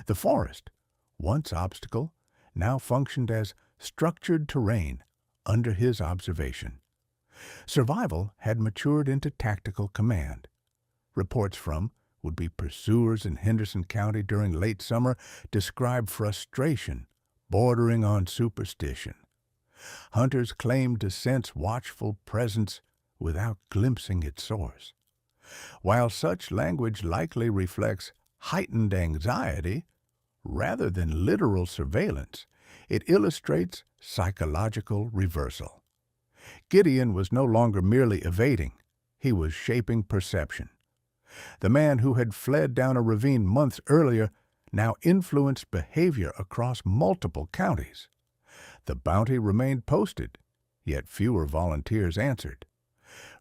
The forest, once obstacle, now functioned as structured terrain under his observation. Survival had matured into tactical command. Reports from would-be pursuers in Henderson County during late summer described frustration bordering on superstition. Hunters claimed to sense watchful presence without glimpsing its source. While such language likely reflects heightened anxiety rather than literal surveillance, it illustrates psychological reversal. Gideon was no longer merely evading, he was shaping perception. The man who had fled down a ravine months earlier now influenced behavior across multiple counties. The bounty remained posted, yet fewer volunteers answered.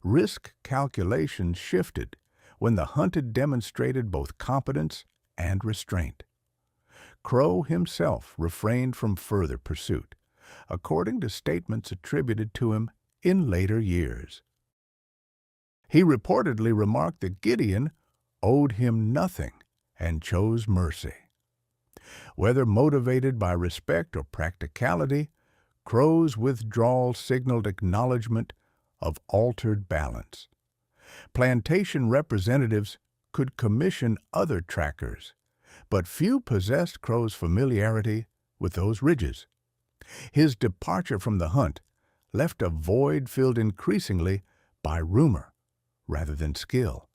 Risk calculations shifted when the hunted demonstrated both competence and restraint. Crow himself refrained from further pursuit, according to statements attributed to him in later years. He reportedly remarked that Gideon owed him nothing and chose mercy. Whether motivated by respect or practicality, Crow's withdrawal signaled acknowledgment of altered balance. Plantation representatives could commission other trackers, but few possessed Crow's familiarity with those ridges. His departure from the hunt left a void filled increasingly by rumor rather than skill.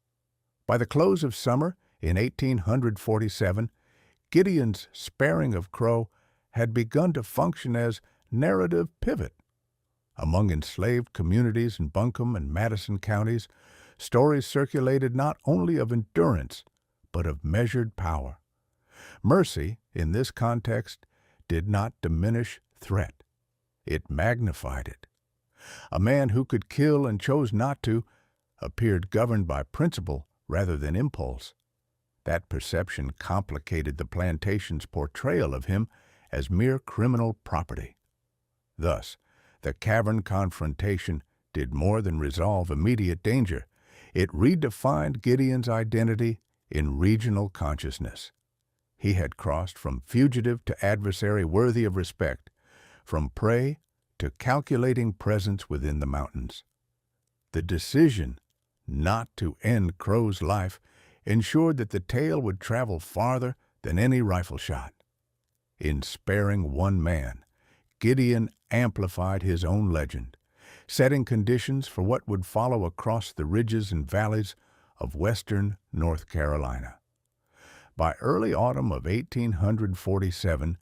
By the close of summer in 1847, Gideon's sparing of Crow had begun to function as narrative pivot. Among enslaved communities in Buncombe and Madison counties, stories circulated not only of endurance, but of measured power. Mercy, in this context, did not diminish threat. It magnified it. A man who could kill and chose not to appeared governed by principle rather than impulse. That perception complicated the plantation's portrayal of him as mere criminal property. Thus, the cavern confrontation did more than resolve immediate danger. It redefined Gideon's identity in regional consciousness. He had crossed from fugitive to adversary worthy of respect, from prey to calculating presence within the mountains. The decision not to end Crow's life ensured that the tale would travel farther than any rifle shot. In sparing one man, Gideon amplified his own legend, setting conditions for what would follow across the ridges and valleys of western North Carolina. By early autumn of 1847,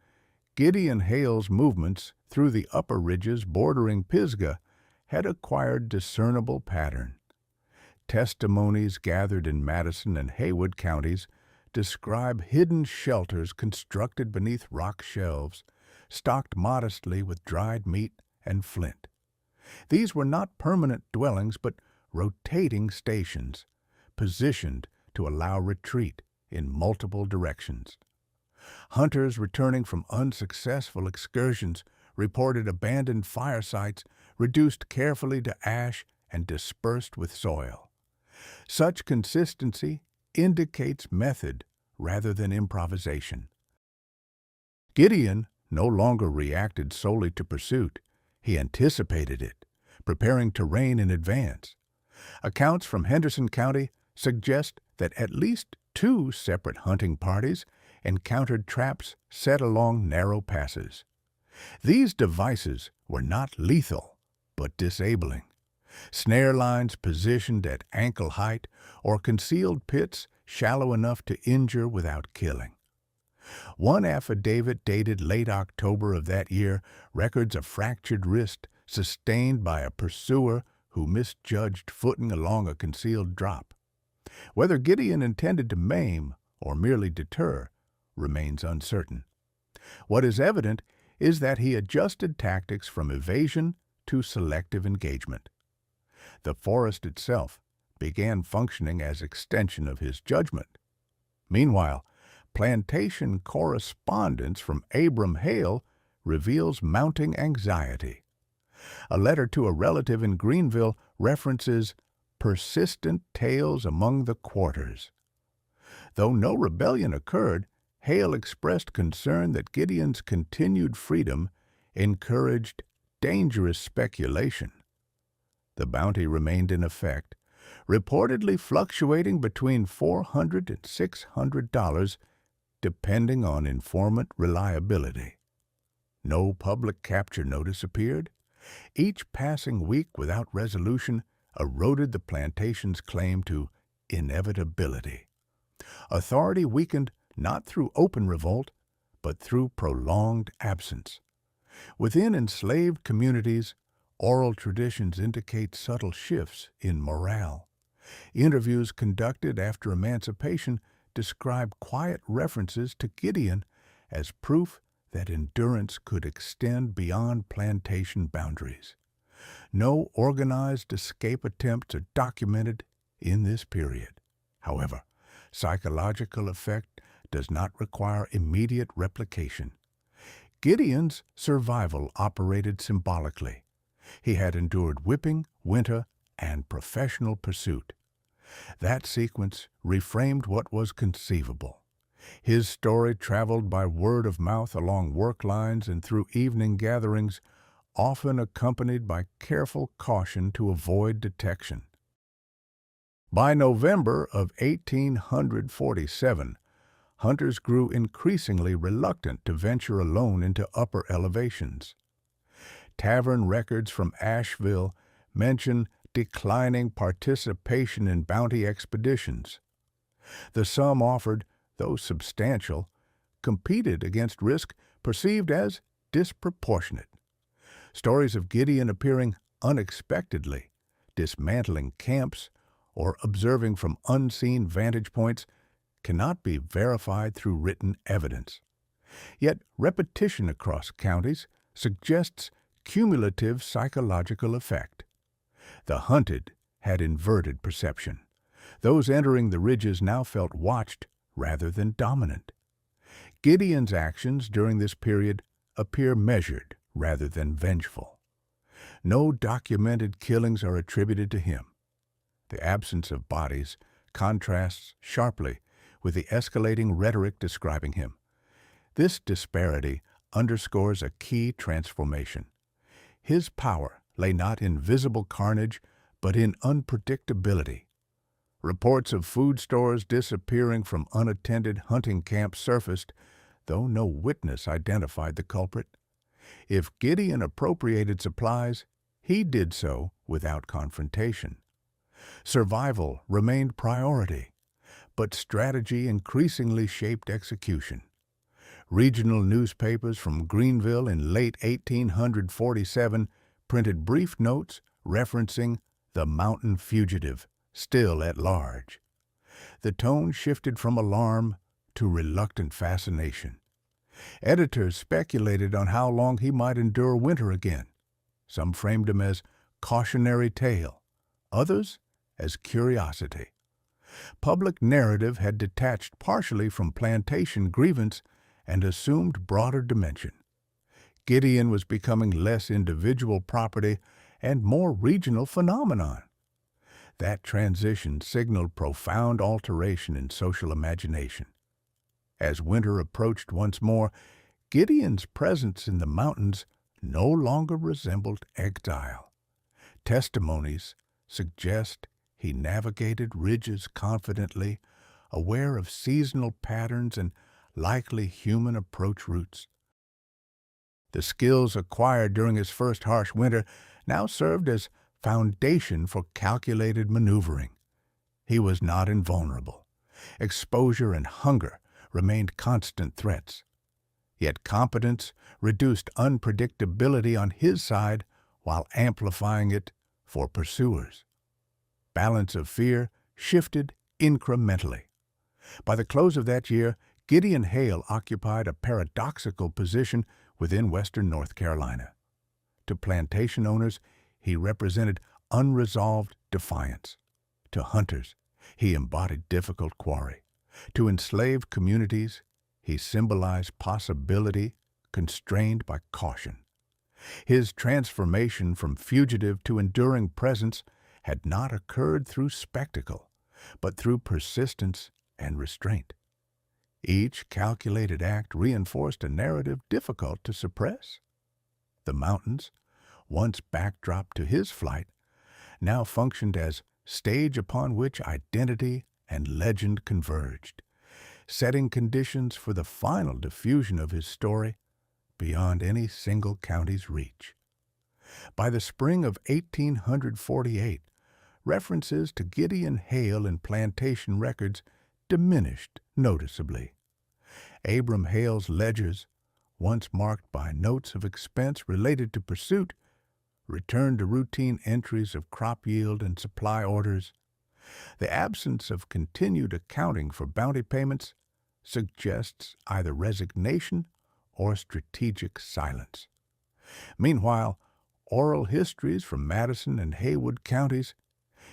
Gideon Hale's movements through the upper ridges bordering Pisgah had acquired discernible pattern. Testimonies gathered in Madison and Haywood counties describe hidden shelters constructed beneath rock shelves, stocked modestly with dried meat and flint. These were not permanent dwellings, but rotating stations, positioned to allow retreat in multiple directions. Hunters returning from unsuccessful excursions reported abandoned fire sites reduced carefully to ash and dispersed with soil. Such consistency indicates method rather than improvisation. Gideon no longer reacted solely to pursuit. He anticipated it, preparing terrain in advance. Accounts from Henderson County suggest that at least 2 separate hunting parties encountered traps set along narrow passes. These devices were not lethal, but disabling. Snare lines positioned at ankle height or concealed pits shallow enough to injure without killing. One affidavit dated late October of that year records a fractured wrist sustained by a pursuer who misjudged footing along a concealed drop. Whether Gideon intended to maim or merely deter remains uncertain. What is evident is that he adjusted tactics from evasion to selective engagement. The forest itself began functioning as extension of his judgment. Meanwhile, plantation correspondence from Abram Hale reveals mounting anxiety. A letter to a relative in Greenville references persistent tales among the quarters. Though no rebellion occurred, Hale expressed concern that Gideon's continued freedom encouraged dangerous speculation. The bounty remained in effect, reportedly fluctuating between $400 and $600, depending on informant reliability. No public capture notice appeared. Each passing week without resolution eroded the plantation's claim to inevitability. Authority weakened not through open revolt, but through prolonged absence. Within enslaved communities, oral traditions indicate subtle shifts in morale. Interviews conducted after emancipation describe quiet references to Gideon as proof that endurance could extend beyond plantation boundaries. No organized escape attempts are documented in this period. However, psychological effect does not require immediate replication. Gideon's survival operated symbolically. He had endured whipping, winter, and professional pursuit. That sequence reframed what was conceivable. His story traveled by word of mouth along work lines and through evening gatherings, often accompanied by careful caution to avoid detection. By November of 1847, hunters grew increasingly reluctant to venture alone into upper elevations. Tavern records from Asheville mention declining participation in bounty expeditions. The sum offered, though substantial, competed against risk perceived as disproportionate. Stories of Gideon appearing unexpectedly, dismantling camps, or observing from unseen vantage points cannot be verified through written evidence. Yet repetition across counties suggests cumulative psychological effect. The hunted had inverted perception. Those entering the ridges now felt watched rather than dominant. Gideon's actions during this period appear measured rather than vengeful. No documented killings are attributed to him. The absence of bodies contrasts sharply with the escalating rhetoric describing him. This disparity underscores a key transformation. His power lay not in visible carnage, but in unpredictability. Reports of food stores disappearing from unattended hunting camps surfaced, though no witness identified the culprit. If Gideon appropriated supplies, he did so without confrontation. Survival remained priority, but strategy increasingly shaped execution. Regional newspapers from Greenville in late 1847 printed brief notes referencing the mountain fugitive still at large. The tone shifted from alarm to reluctant fascination. Editors speculated on how long he might endure winter again. Some framed him as cautionary tale, others as curiosity. Public narrative had detached partially from plantation grievance and assumed broader dimension. Gideon was becoming less individual property and more regional phenomenon. That transition signaled profound alteration in social imagination. As winter approached once more, Gideon's presence in the mountains no longer resembled exile. Testimonies suggest he navigated ridges confidently, aware of seasonal patterns and likely human approach routes. The skills acquired during his first harsh winter now served as foundation for calculated maneuvering. He was not invulnerable. Exposure and hunger remained constant threats. Yet competence reduced unpredictability on his side while amplifying it for pursuers. Balance of fear shifted incrementally. By the close of that year, Gideon Hale occupied a paradoxical position within western North Carolina. To plantation owners, he represented unresolved defiance. To hunters, he embodied difficult quarry. To enslaved communities, he symbolized possibility constrained by caution. His transformation from fugitive to enduring presence had not occurred through spectacle, but through persistence and restraint. Each calculated act reinforced a narrative difficult to suppress. The mountains, once backdrop to his flight, now functioned as stage upon which identity and legend converged, setting conditions for the final diffusion of his story beyond any single county's reach. By the spring of 1848, references to Gideon Hale in plantation records diminished noticeably. Abram Hale's ledgers, once marked by notes of expense related to pursuit, returned to routine entries of crop yield and supply orders. The absence of continued accounting for bounty payments suggests either resignation or strategic silence. Meanwhile, oral histories from Madison and Haywood counties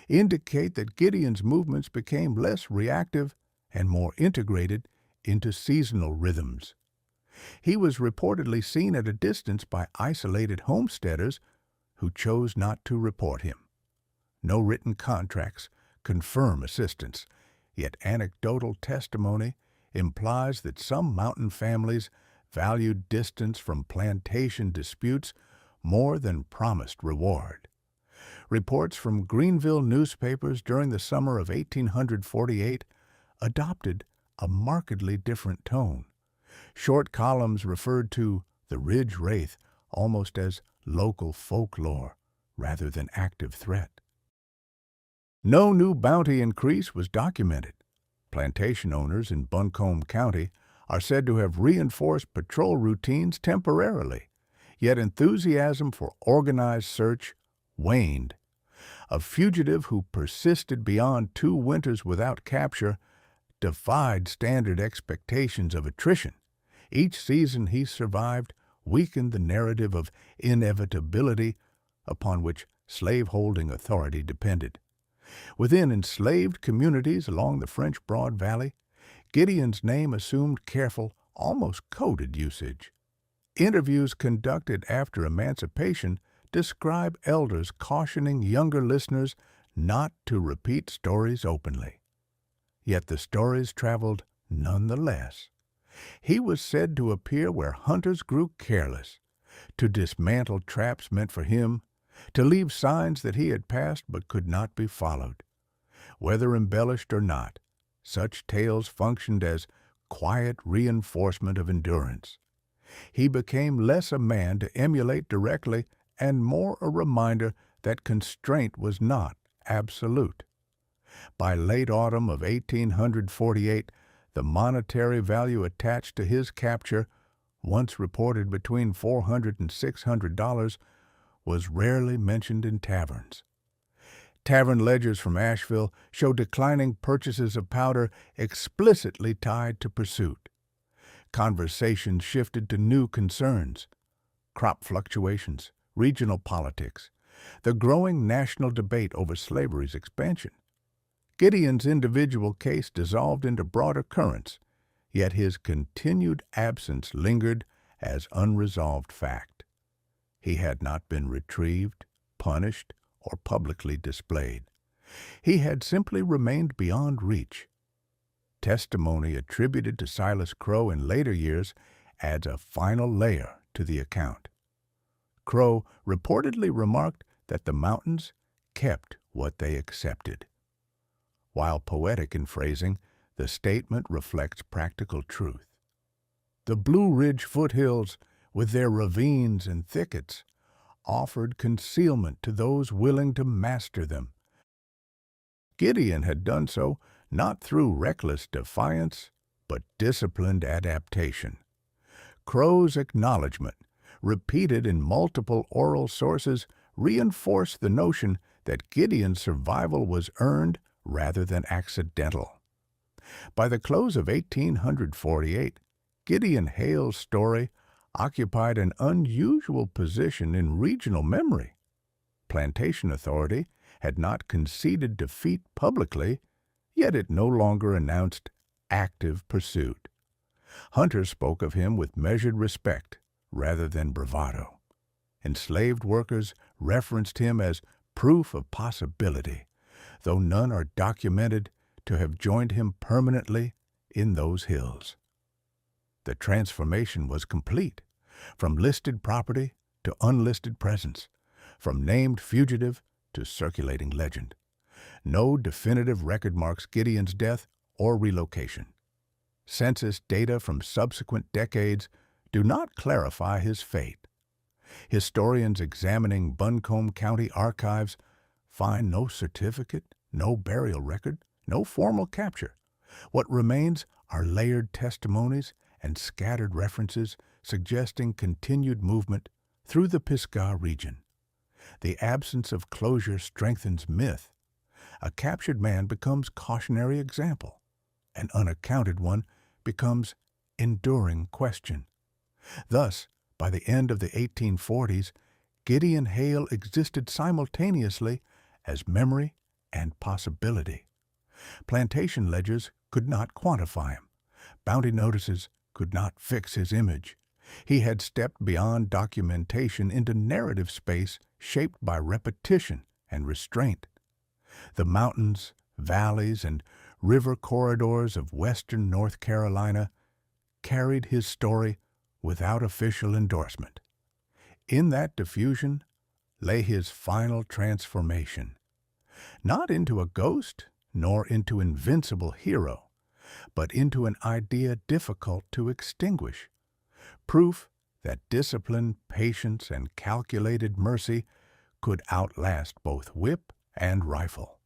indicate that Gideon's movements became less reactive and more integrated into seasonal rhythms. He was reportedly seen at a distance by isolated homesteaders who chose not to report him. No written contracts confirm assistance, yet anecdotal testimony implies that some mountain families valued distance from plantation disputes more than promised reward. Reports from Greenville newspapers during the summer of 1848 adopted a markedly different tone. Short columns referred to the Ridge Wraith almost as local folklore rather than active threat. No new bounty increase was documented. Plantation owners in Buncombe County are said to have reinforced patrol routines temporarily, yet enthusiasm for organized search waned. A fugitive who persisted beyond 2 winters without capture defied standard expectations of attrition. Each season he survived weakened the narrative of inevitability upon which slaveholding authority depended. Within enslaved communities along the French Broad Valley, Gideon's name assumed careful, almost coded usage. Interviews conducted after emancipation describe elders cautioning younger listeners not to repeat stories openly. Yet the stories traveled nonetheless. He was said to appear where hunters grew careless, to dismantle traps meant for him, to leave signs that he had passed but could not be followed. Whether embellished or not, such tales functioned as quiet reinforcement of endurance. He became less a man to emulate directly and more a reminder that constraint was not absolute. By late autumn of 1848, the monetary value attached to his capture, once reported between $400 and $600, was rarely mentioned in taverns. Tavern ledgers from Asheville show declining purchases of powder explicitly tied to pursuit. Conversations shifted to new concerns: crop fluctuations, regional politics, the growing national debate over slavery's expansion. Gideon's individual case dissolved into broader currents, yet his continued absence lingered as unresolved fact. He had not been retrieved, punished, or publicly displayed. He had simply remained beyond reach. Testimony attributed to Silas Crow in later years adds a final layer to the account. Crow reportedly remarked that the mountains kept what they accepted. While poetic in phrasing, the statement reflects practical truth. The Blue Ridge foothills, with their ravines and thickets, offered concealment to those willing to master them. Gideon had done so not through reckless defiance, but disciplined adaptation. Crow's acknowledgment, repeated in multiple oral sources, reinforced the notion that Gideon's survival was earned rather than accidental. By the close of 1848, Gideon Hale's story occupied an unusual position in regional memory. Plantation Authority had not conceded defeat publicly, yet it no longer announced active pursuit. Hunter spoke of him with measured respect rather than bravado. Enslaved workers referenced him as proof of possibility, though none are documented to have joined him permanently in those hills. The transformation was complete, from listed property to unlisted presence, from named fugitive to circulating legend. No definitive record marks Gideon's death or relocation. Census data from subsequent decades do not clarify his fate. Historians examining Buncombe County archives find no certificate, no burial record, no formal capture. What remains are layered testimonies and scattered references suggesting continued movement through the Pisgah region. The absence of closure strengthens myth. A captured man becomes cautionary example. An unaccounted one becomes enduring question. Thus, by the end of the 1840s, Gideon Hale existed simultaneously as memory and possibility. Plantation ledgers could not quantify him. Bounty notices could not fix his image. He had stepped beyond documentation into narrative space shaped by repetition and restraint. The mountains, valleys, and river corridors of western North Carolina carried his story without official endorsement. In that diffusion lay his final transformation, not into a ghost nor into invincible hero, but into an idea difficult to extinguish, proof that discipline, patience, and calculated mercy could outlast both whip and rifle.